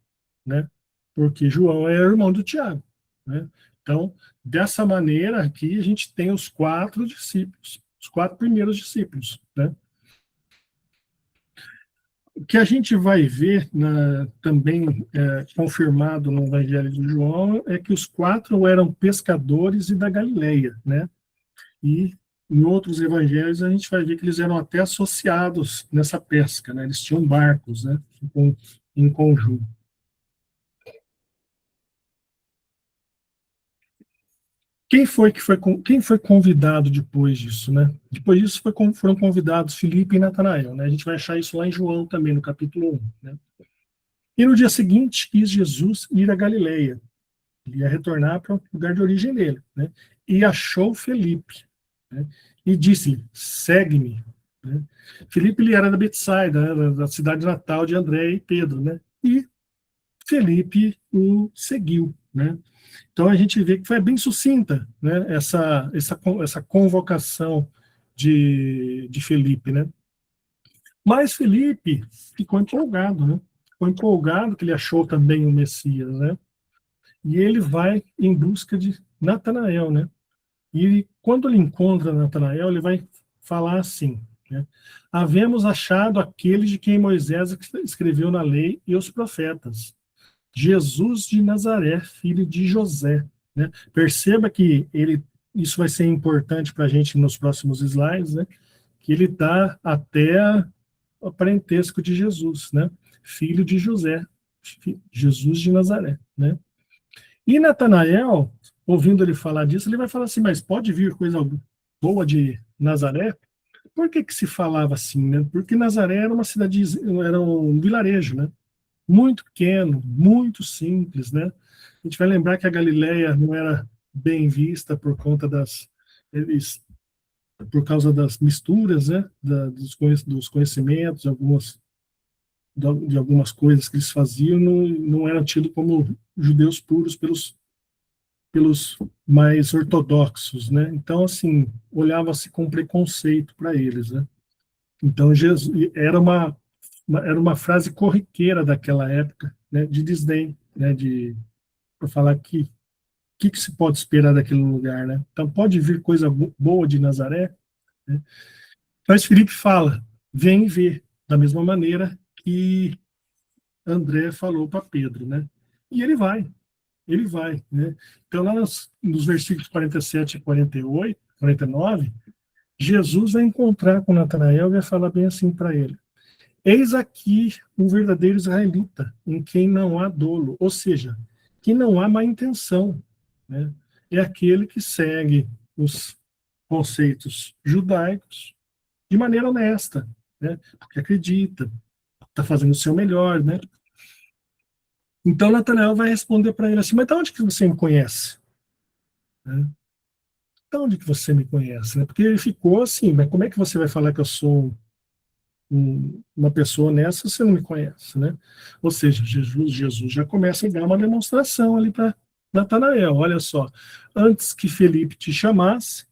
né? Porque João é irmão do Tiago, né? Então, dessa maneira aqui, a gente tem os 4 discípulos, os 4 primeiros discípulos, né? O que a gente vai ver também confirmado no Evangelho de João é que os 4 eram pescadores e da Galileia, né? E em outros evangelhos a gente vai ver que eles eram até associados nessa pesca, né? Eles tinham barcos, né? Em conjunto. Quem foi convidado depois disso, né? Depois disso foram convidados Filipe e Natanael, né? A gente vai achar isso lá em João também, no capítulo 1, né? E no dia seguinte quis Jesus ir a Galileia. Ele ia retornar para o lugar de origem dele, né? E achou Felipe, né? E disse-lhe: segue-me. né? Filipe, ele era da Betsaida, né, da cidade natal de André e Pedro, né? E Felipe o seguiu, né? Então a gente vê que foi bem sucinta, né? Essa convocação de Felipe, né? Mas Felipe ficou empolgado, né? Ficou empolgado que ele achou também o Messias, né? E ele vai em busca de Natanael, né? E quando ele encontra Natanael, ele vai falar assim, né? Havemos achado aquele de quem Moisés escreveu na lei e os profetas, Jesus de Nazaré, filho de José, né? Perceba que isso vai ser importante para a gente nos próximos slides, né? Que ele está até o parentesco de Jesus, né? Filho de José, Jesus de Nazaré, né? E Natanael, ouvindo ele falar disso, ele vai falar assim, mas pode vir coisa boa de Nazaré? Por que se falava assim, né? Porque Nazaré era uma cidade, era um vilarejo, né? Muito pequeno, muito simples, né? A gente vai lembrar que a Galileia não era bem vista por conta por causa das misturas, né? Dos conhecimentos, de algumas coisas que eles faziam, não eram tidos como judeus puros pelos mais ortodoxos, né? Então, assim, olhava-se com preconceito para eles, né? Então, Jesus era uma frase corriqueira daquela época, né? De desdém, né? Para falar que se pode esperar daquele lugar, né? Então, pode vir coisa boa de Nazaré, né? Mas Filipe fala, vem ver, da mesma maneira que André falou para Pedro, né? E ele vai, né? Então, lá nos versículos 47 e 48, 49, Jesus vai encontrar com Natanael e vai falar bem assim para ele: eis aqui um verdadeiro israelita, em quem não há dolo, ou seja, que não há má intenção, né? É aquele que segue os conceitos judaicos de maneira honesta, né? Porque acredita, está fazendo o seu melhor, né? Então Natanael vai responder para ele assim: mas de onde que você me conhece? Né? De onde que você me conhece? Né? Porque ele ficou assim: mas como é que você vai falar que eu sou uma pessoa honesta se você não me conhece? Né? Ou seja, Jesus já começa a dar uma demonstração ali para Natanael: olha só, antes que Felipe te chamasse,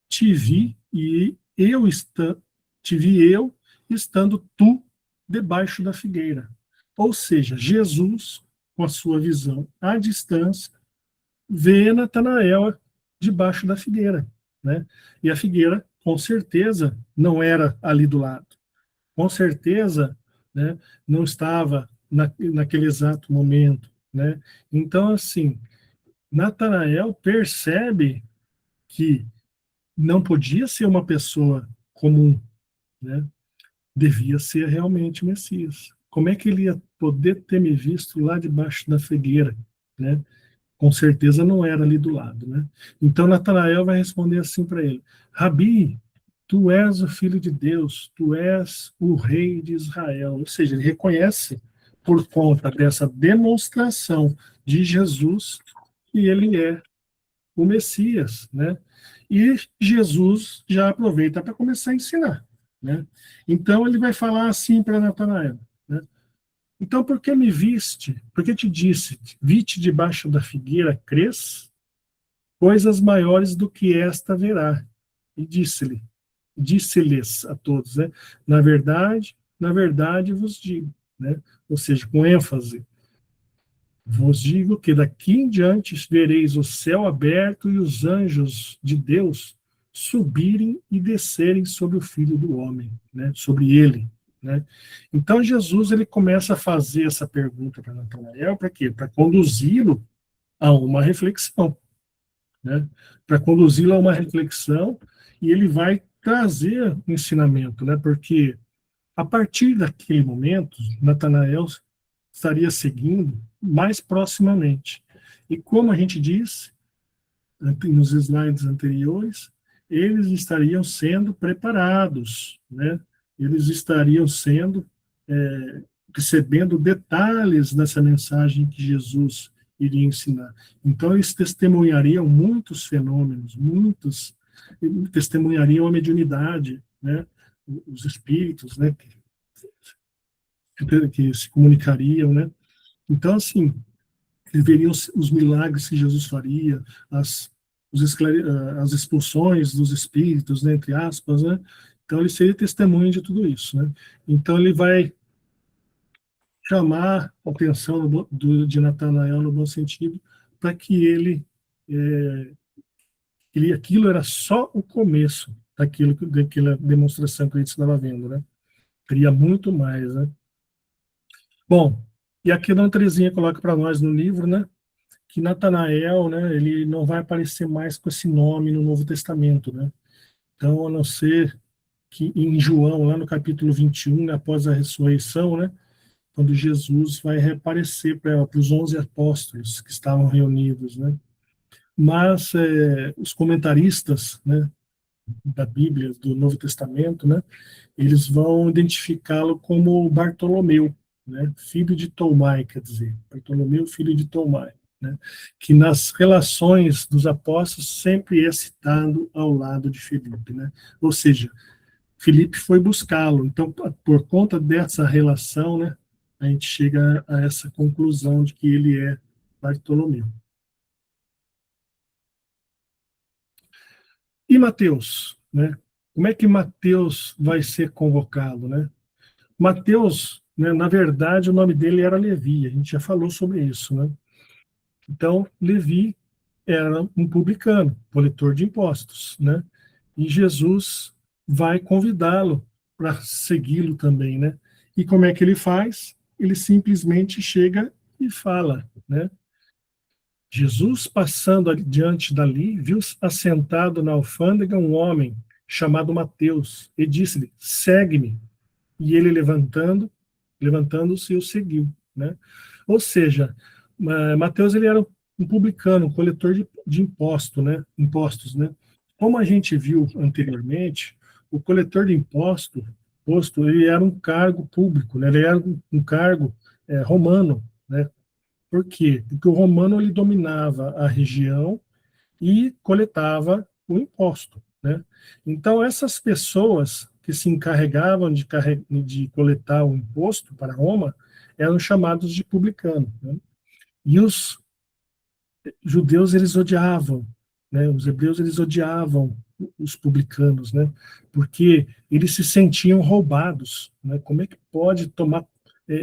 te vi e te vi eu estando tu debaixo da figueira. Ou seja, Jesus, com a sua visão à distância, vê Natanael debaixo da figueira, né? E a figueira, com certeza, não era ali do lado. Com certeza, né, não estava naquele exato momento, né? Então, assim, Natanael percebe que não podia ser uma pessoa comum, né? Devia ser realmente o Messias. Como é que ele ia poder ter me visto lá debaixo da figueira, né? Com certeza não era ali do lado, né? Então Natanael vai responder assim para ele: Rabi, tu és o filho de Deus, tu és o rei de Israel. Ou seja, ele reconhece por conta dessa demonstração de Jesus que ele é o Messias, né? E Jesus já aproveita para começar a ensinar, né? Então ele vai falar assim para Natanael, né? Então, por que me viste? Por que te disse, vi-te debaixo da figueira, crês? Coisas maiores do que esta verá. E disse-lhes a todos, né? Na verdade vos digo, né? Ou seja, com ênfase, vos digo que daqui em diante vereis o céu aberto e os anjos de Deus subirem e descerem sobre o Filho do Homem, né? Sobre ele, né? Então Jesus ele começa a fazer essa pergunta para Natanael, para quê? Para conduzi-lo a uma reflexão, né? Para conduzi-lo a uma reflexão, e ele vai trazer ensinamento, né? Porque a partir daquele momento, Natanael estaria seguindo mais proximamente. E como a gente disse nos slides anteriores, eles estariam sendo preparados, né? Eles estariam sendo recebendo detalhes dessa mensagem que Jesus iria ensinar. Então, eles testemunhariam muitos fenômenos, testemunhariam a mediunidade, né? os espíritos, né, que se comunicariam, né? Então, assim, eles veriam os milagres que Jesus faria, as expulsões dos espíritos, né, entre aspas, né? Então, ele seria testemunha de tudo isso, né? Então, ele vai chamar a atenção de Natanael, no bom sentido, para que aquilo era só o começo daquela demonstração que ele estava vendo, né? Queria muito mais, né? Bom, e aqui a Dona Terezinha coloca para nós no livro, né, que Natanael, né, ele não vai aparecer mais com esse nome no Novo Testamento, né? Então, a não ser que em João, lá no capítulo 21, né, após a ressurreição, né, quando Jesus vai reaparecer para os 11 apóstolos que estavam reunidos, né? Mas os comentaristas, né, da Bíblia, do Novo Testamento, né, eles vão identificá-lo como Bartolomeu, né, filho de Tomai, quer dizer, Bartolomeu, filho de Tomai, né, que nas relações dos apóstolos sempre é citado ao lado de Filipe, né, ou seja, Filipe foi buscá-lo, então, por conta dessa relação, né, a gente chega a essa conclusão de que ele é Bartolomeu. E Mateus, né? Como é que Mateus vai ser convocado, né? Mateus, né, na verdade, o nome dele era Levi, a gente já falou sobre isso, né? Então, Levi era um publicano, coletor de impostos, né? E Jesus vai convidá-lo para segui-lo também, né? E como é que ele faz? Ele simplesmente chega e fala, né? Jesus, passando adiante dali, viu assentado na alfândega um homem chamado Mateus e disse-lhe: segue-me. E ele levantando-se, o seguiu, né? Ou seja, Mateus, ele era um publicano, um coletor de impostos, né? Como a gente viu anteriormente, o coletor de imposto, ele era um cargo público, né? Ele era um cargo romano, né? Por quê? Porque o romano, ele dominava a região e coletava o imposto, né? Então, essas pessoas que se encarregavam de coletar o imposto para Roma eram chamados de publicanos, né? E os judeus, eles odiavam, né? Os hebreus, eles odiavam os publicanos, né? Porque eles se sentiam roubados, né? Como é que pode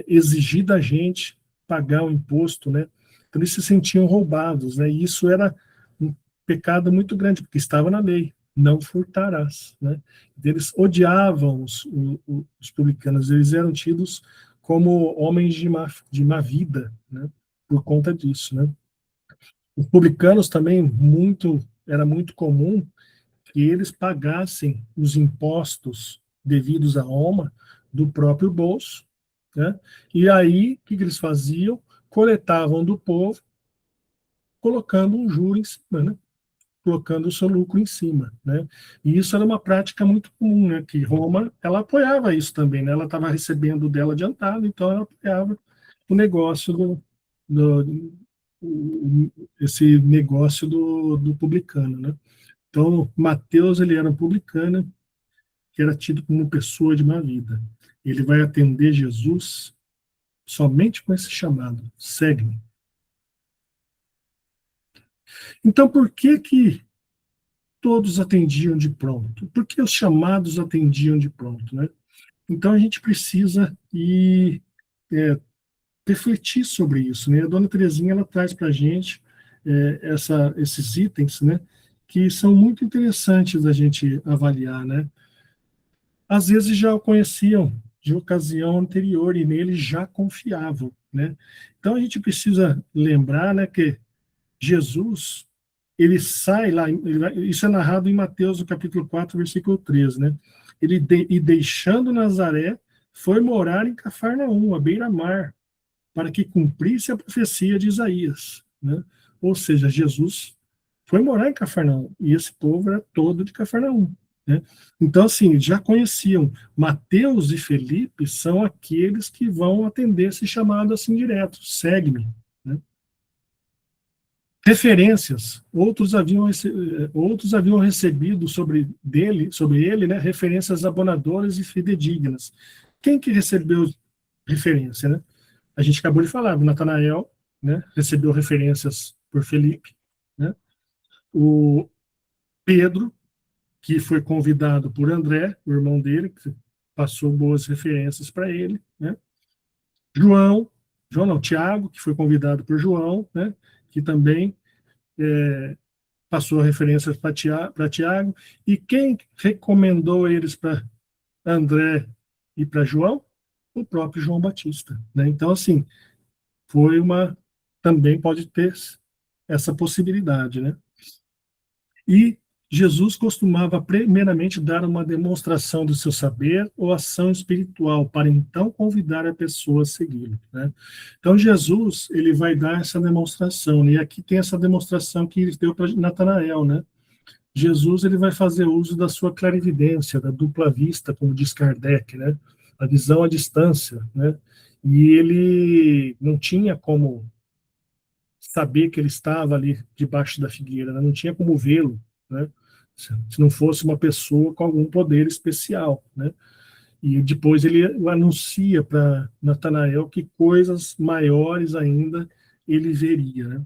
exigir da gente pagar o imposto, né? Então, eles se sentiam roubados, né? E isso era um pecado muito grande, porque estava na lei: não furtarás, né? Eles odiavam os publicanos, eles eram tidos como homens de má vida, né? Por conta disso, né? Os publicanos também, era muito comum que eles pagassem os impostos devidos a Roma do próprio bolso, né? E aí, o que eles faziam? Coletavam do povo, colocando um juro em cima, né? Colocando o seu lucro em cima, né? E isso era uma prática muito comum, né? Que Roma, ela apoiava isso também, né? Ela estava recebendo dela adiantado, então ela apoiava o negócio esse negócio do publicano, né? Então, Mateus, ele era um publicano que era tido como pessoa de má vida. Ele vai atender Jesus somente com esse chamado: segue-me. Então, por que todos atendiam de pronto? Por que os chamados atendiam de pronto, né? Então, a gente precisa refletir sobre isso, né? A Dona Terezinha, ela traz para a gente esses itens, né, que são muito interessantes da gente avaliar, né? Às vezes já o conheciam de ocasião anterior e nele já confiavam, né? Então a gente precisa lembrar, né, que Jesus, ele sai lá, isso é narrado em Mateus, no capítulo 4, versículo 13, né? E deixando Nazaré, foi morar em Cafarnaum, à beira-mar, para que cumprisse a profecia de Isaías, né? Ou seja, Jesus foi morar em Cafarnaum, e esse povo era todo de Cafarnaum, né? Então, assim, já conheciam. Mateus e Felipe são aqueles que vão atender esse chamado assim direto: segue-me, né? referências. Outros haviam recebido sobre ele, né, referências abonadoras e fidedignas. Quem que recebeu referência, né? A gente acabou de falar, o Natanael, né, recebeu referências por Felipe, né? O Pedro, que foi convidado por André, o irmão dele, que passou boas referências para ele, né? Tiago, que foi convidado por João, né, que também passou referências para Tiago. E quem recomendou eles para André e para João? O próprio João Batista, né? Então, assim, também pode ter essa possibilidade, né? E Jesus costumava primeiramente dar uma demonstração do seu saber ou ação espiritual para então convidar a pessoa a segui-lo, né? Então Jesus, ele vai dar essa demonstração, né? E aqui tem essa demonstração que ele deu para Natanael, né? Jesus, ele vai fazer uso da sua clarividência, da dupla vista, como diz Kardec, né? A visão à distância, né? E ele não tinha como saber que ele estava ali debaixo da figueira, né? Não tinha como vê-lo, né? Se não fosse uma pessoa com algum poder especial, né? E depois ele anuncia para Natanael que coisas maiores ainda ele veria, né?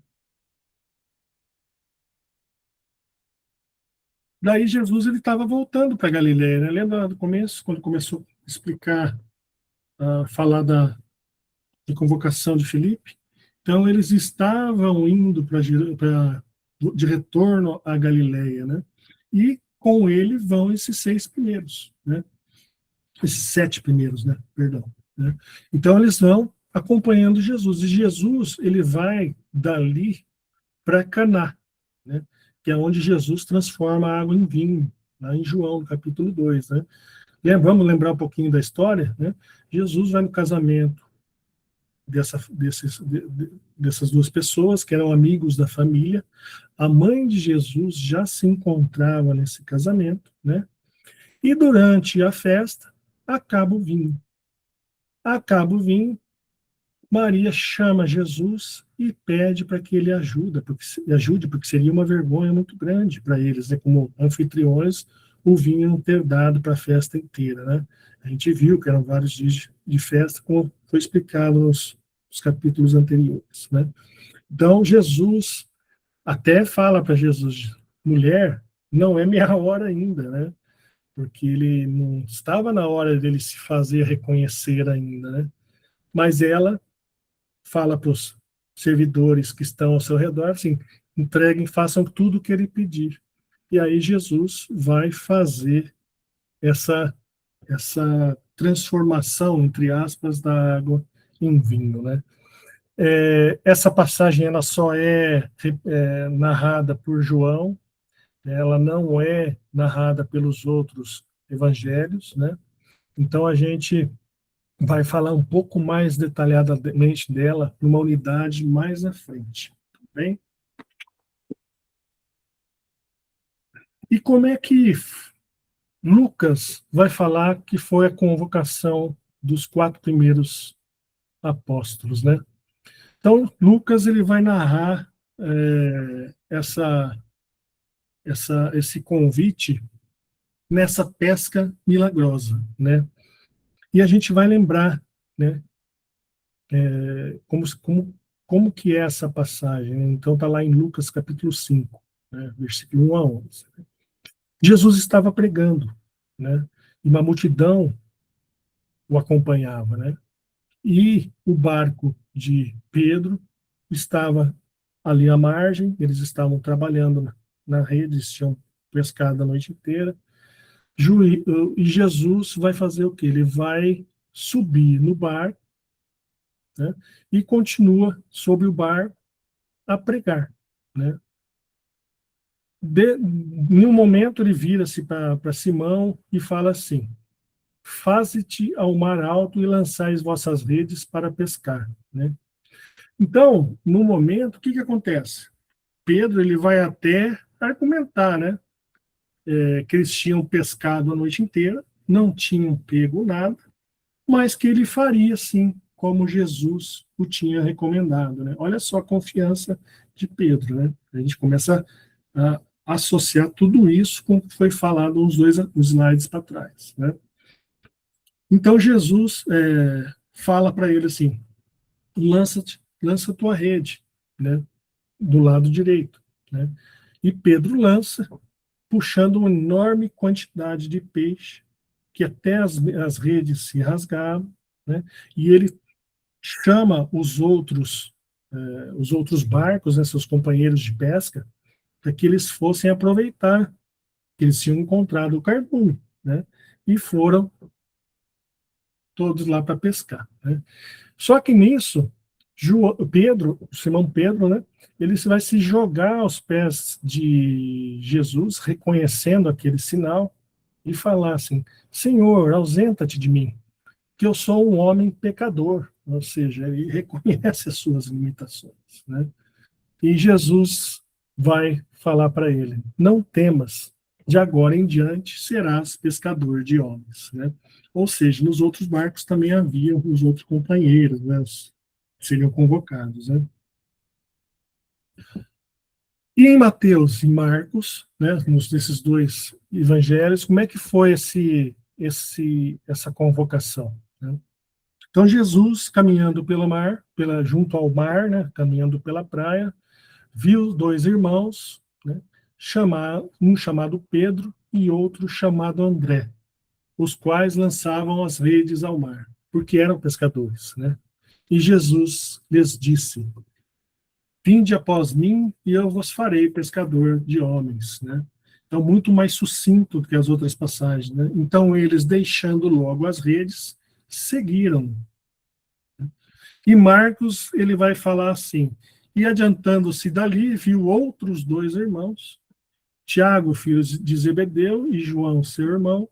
Daí Jesus ele estava voltando para Galiléia, né? Lembra do começo, quando começou a explicar, a falar de convocação de Filipe? Então eles estavam indo de retorno à Galiléia, né? E com ele vão esses 6 primeiros, né? Esses 7 primeiros, né? Perdão. Né? Então eles vão acompanhando Jesus. E Jesus, ele vai dali para Caná, né? Que é onde Jesus transforma a água em vinho, lá em João, no capítulo 2, né? Vamos lembrar um pouquinho da história, né? Jesus vai no casamento dessas 2 pessoas, que eram amigos da família. A mãe de Jesus já se encontrava nesse casamento, né? E durante a festa, acaba o vinho. Acaba o vinho, Maria chama Jesus e pede para que ele ajude, porque seria uma vergonha muito grande para eles, né, como anfitriões, o vinho não ter dado para a festa inteira, né? A gente viu que eram vários dias de festa, como foi explicado nos capítulos anteriores, né? Então, Jesus até fala para Jesus, mulher, não é minha hora ainda, né? Porque ele não estava na hora dele se fazer reconhecer ainda, né? Mas ela fala para os servidores que estão ao seu redor, assim, entreguem, façam tudo o que ele pedir. E aí Jesus vai fazer essa transformação, entre aspas, da água em vinho, né? Essa passagem ela só é narrada por João, ela não é narrada pelos outros evangelhos, né? Então a gente vai falar um pouco mais detalhadamente dela numa unidade mais à frente, tá bem? E como é que Lucas vai falar que foi a convocação dos 4 primeiros apóstolos, né? Então, Lucas ele vai narrar esse convite nessa pesca milagrosa, né? E a gente vai lembrar, né? Como que é essa passagem, né? Então está lá em Lucas capítulo 5, né? Versículo 1 a 11. Jesus estava pregando, né? E uma multidão o acompanhava, né? E o barco de Pedro estava ali à margem, eles estavam trabalhando na rede, eles tinham pescado a noite inteira. E Jesus vai fazer o quê? Ele vai subir no barco, né? E continua sobre o barco a pregar, né? Em um momento ele vira-se para Simão e fala assim: faze-te ao mar alto e lançais vossas redes para pescar, né? Então, no momento, o que acontece? Pedro ele vai até argumentar, né? Que eles tinham pescado a noite inteira, não tinham pego nada, mas que ele faria sim, como Jesus o tinha recomendado, né? Olha só a confiança de Pedro, né? A gente começa a associar tudo isso com o que foi falado uns dois slides para trás, né? Então Jesus fala para ele assim: lança tua rede, né? Do lado direito, né? E Pedro lança, puxando uma enorme quantidade de peixe, que até as redes se rasgaram, né? E ele chama os outros barcos, né, seus companheiros de pesca, para que eles fossem aproveitar que eles tinham encontrado o cardume, né? E foram todos lá para pescar, né? Só que nisso, Simão Pedro, né? Ele vai se jogar aos pés de Jesus, reconhecendo aquele sinal, e falar assim: Senhor, ausenta-te de mim, que eu sou um homem pecador. Ou seja, ele reconhece as suas limitações, né? E Jesus vai falar para ele: não temas, de agora em diante serás pescador de homens, né? Ou seja, nos outros barcos também haviam os outros companheiros, né? Seriam convocados, né? E em Mateus e Marcos, né, nesses dois evangelhos, como é que foi essa convocação, né? Então Jesus caminhando pelo mar, junto ao mar, né, caminhando pela praia, viu dois irmãos, né, um chamado Pedro e outro chamado André, os quais lançavam as redes ao mar, porque eram pescadores, né? E Jesus lhes disse: vinde após mim e eu vos farei pescador de homens, né? Então, muito mais sucinto do que as outras passagens, né? Então, eles, deixando logo as redes, seguiram. E Marcos, ele vai falar assim: e adiantando-se dali, viu outros dois irmãos, Tiago, filho de Zebedeu, e João, seu irmão,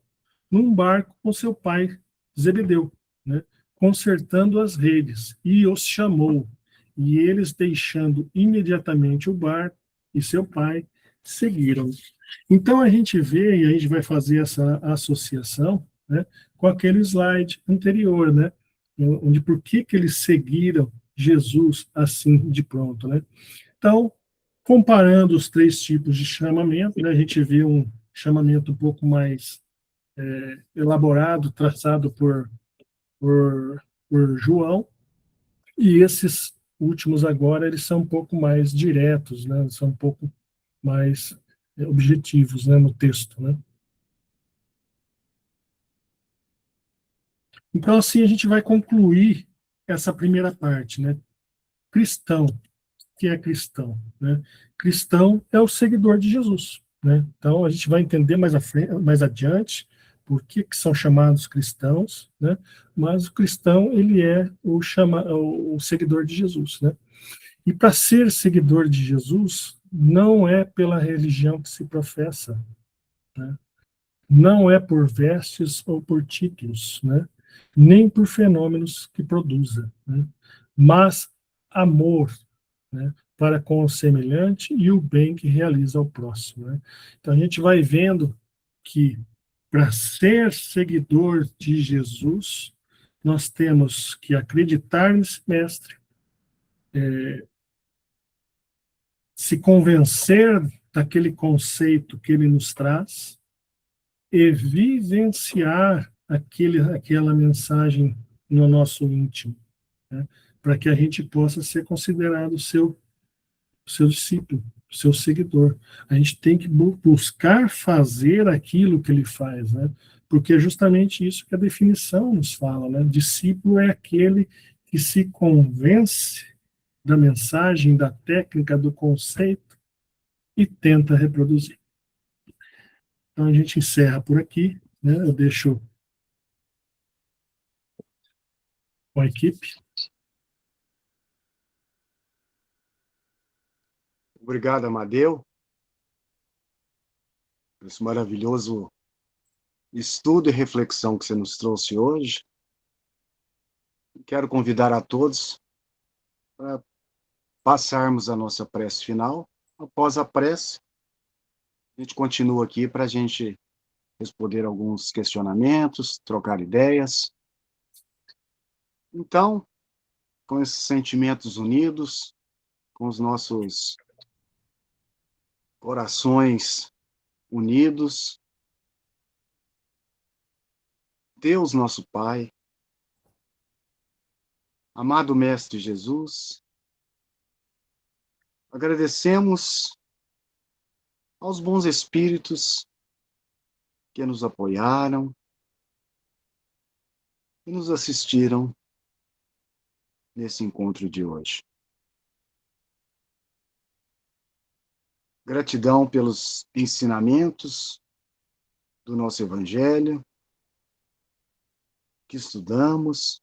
num barco com seu pai Zebedeu, né, consertando as redes, e os chamou. E eles, deixando imediatamente o barco e seu pai, seguiram. Então a gente vê, e a gente vai fazer essa associação, né, com aquele slide anterior, né, onde por que eles seguiram Jesus assim de pronto, né? Então, comparando os três tipos de chamamento, né, a gente vê um chamamento um pouco mais elaborado, traçado por, por João, e esses últimos agora, eles são um pouco mais diretos, né, são um pouco mais objetivos, né, no texto, né. Então, assim, a gente vai concluir essa primeira parte, né. Cristão, que é cristão, né? Cristão é o seguidor de Jesus, né? Então a gente vai entender mais mais adiante por que são chamados cristãos, né? Mas o cristão, ele é o seguidor de Jesus, né? E para ser seguidor de Jesus não é pela religião que se professa, né? Não é por vestes ou por títulos, né? Nem por fenômenos que produza, né? Mas amor, né, para com o semelhante e o bem que realiza ao próximo, né? Então a gente vai vendo que para ser seguidor de Jesus, nós temos que acreditar nesse mestre, se convencer daquele conceito que ele nos traz e vivenciar aquela mensagem no nosso íntimo, né, para que a gente possa ser considerado seu discípulo, seu seguidor. A gente tem que buscar fazer aquilo que ele faz, né? Porque é justamente isso que a definição nos fala, né? Discípulo é aquele que se convence da mensagem, da técnica, do conceito e tenta reproduzir. Então a gente encerra por aqui, né? Eu deixo com a equipe. Obrigado, Amadeu, por esse maravilhoso estudo e reflexão que você nos trouxe hoje. Quero convidar a todos para passarmos a nossa prece final. Após a prece, a gente continua aqui para a gente responder alguns questionamentos, trocar ideias. Então, com esses sentimentos unidos, com os nossos corações unidos. Deus, nosso Pai, amado Mestre Jesus, agradecemos aos bons espíritos que nos apoiaram e nos assistiram nesse encontro de hoje. Gratidão pelos ensinamentos do nosso Evangelho que estudamos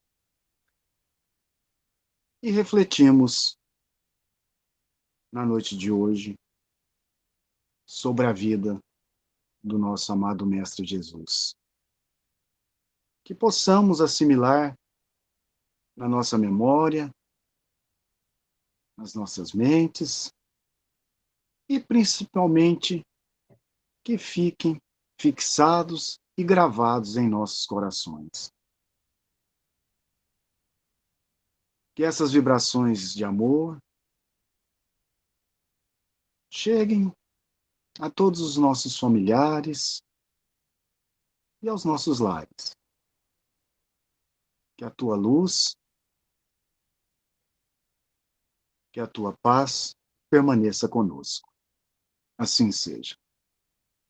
e refletimos na noite de hoje sobre a vida do nosso amado Mestre Jesus. Que possamos assimilar na nossa memória, nas nossas mentes, e principalmente que fiquem fixados e gravados em nossos corações. Que essas vibrações de amor cheguem a todos os nossos familiares e aos nossos lares. Que a tua luz, que a tua paz permaneça conosco. Assim seja.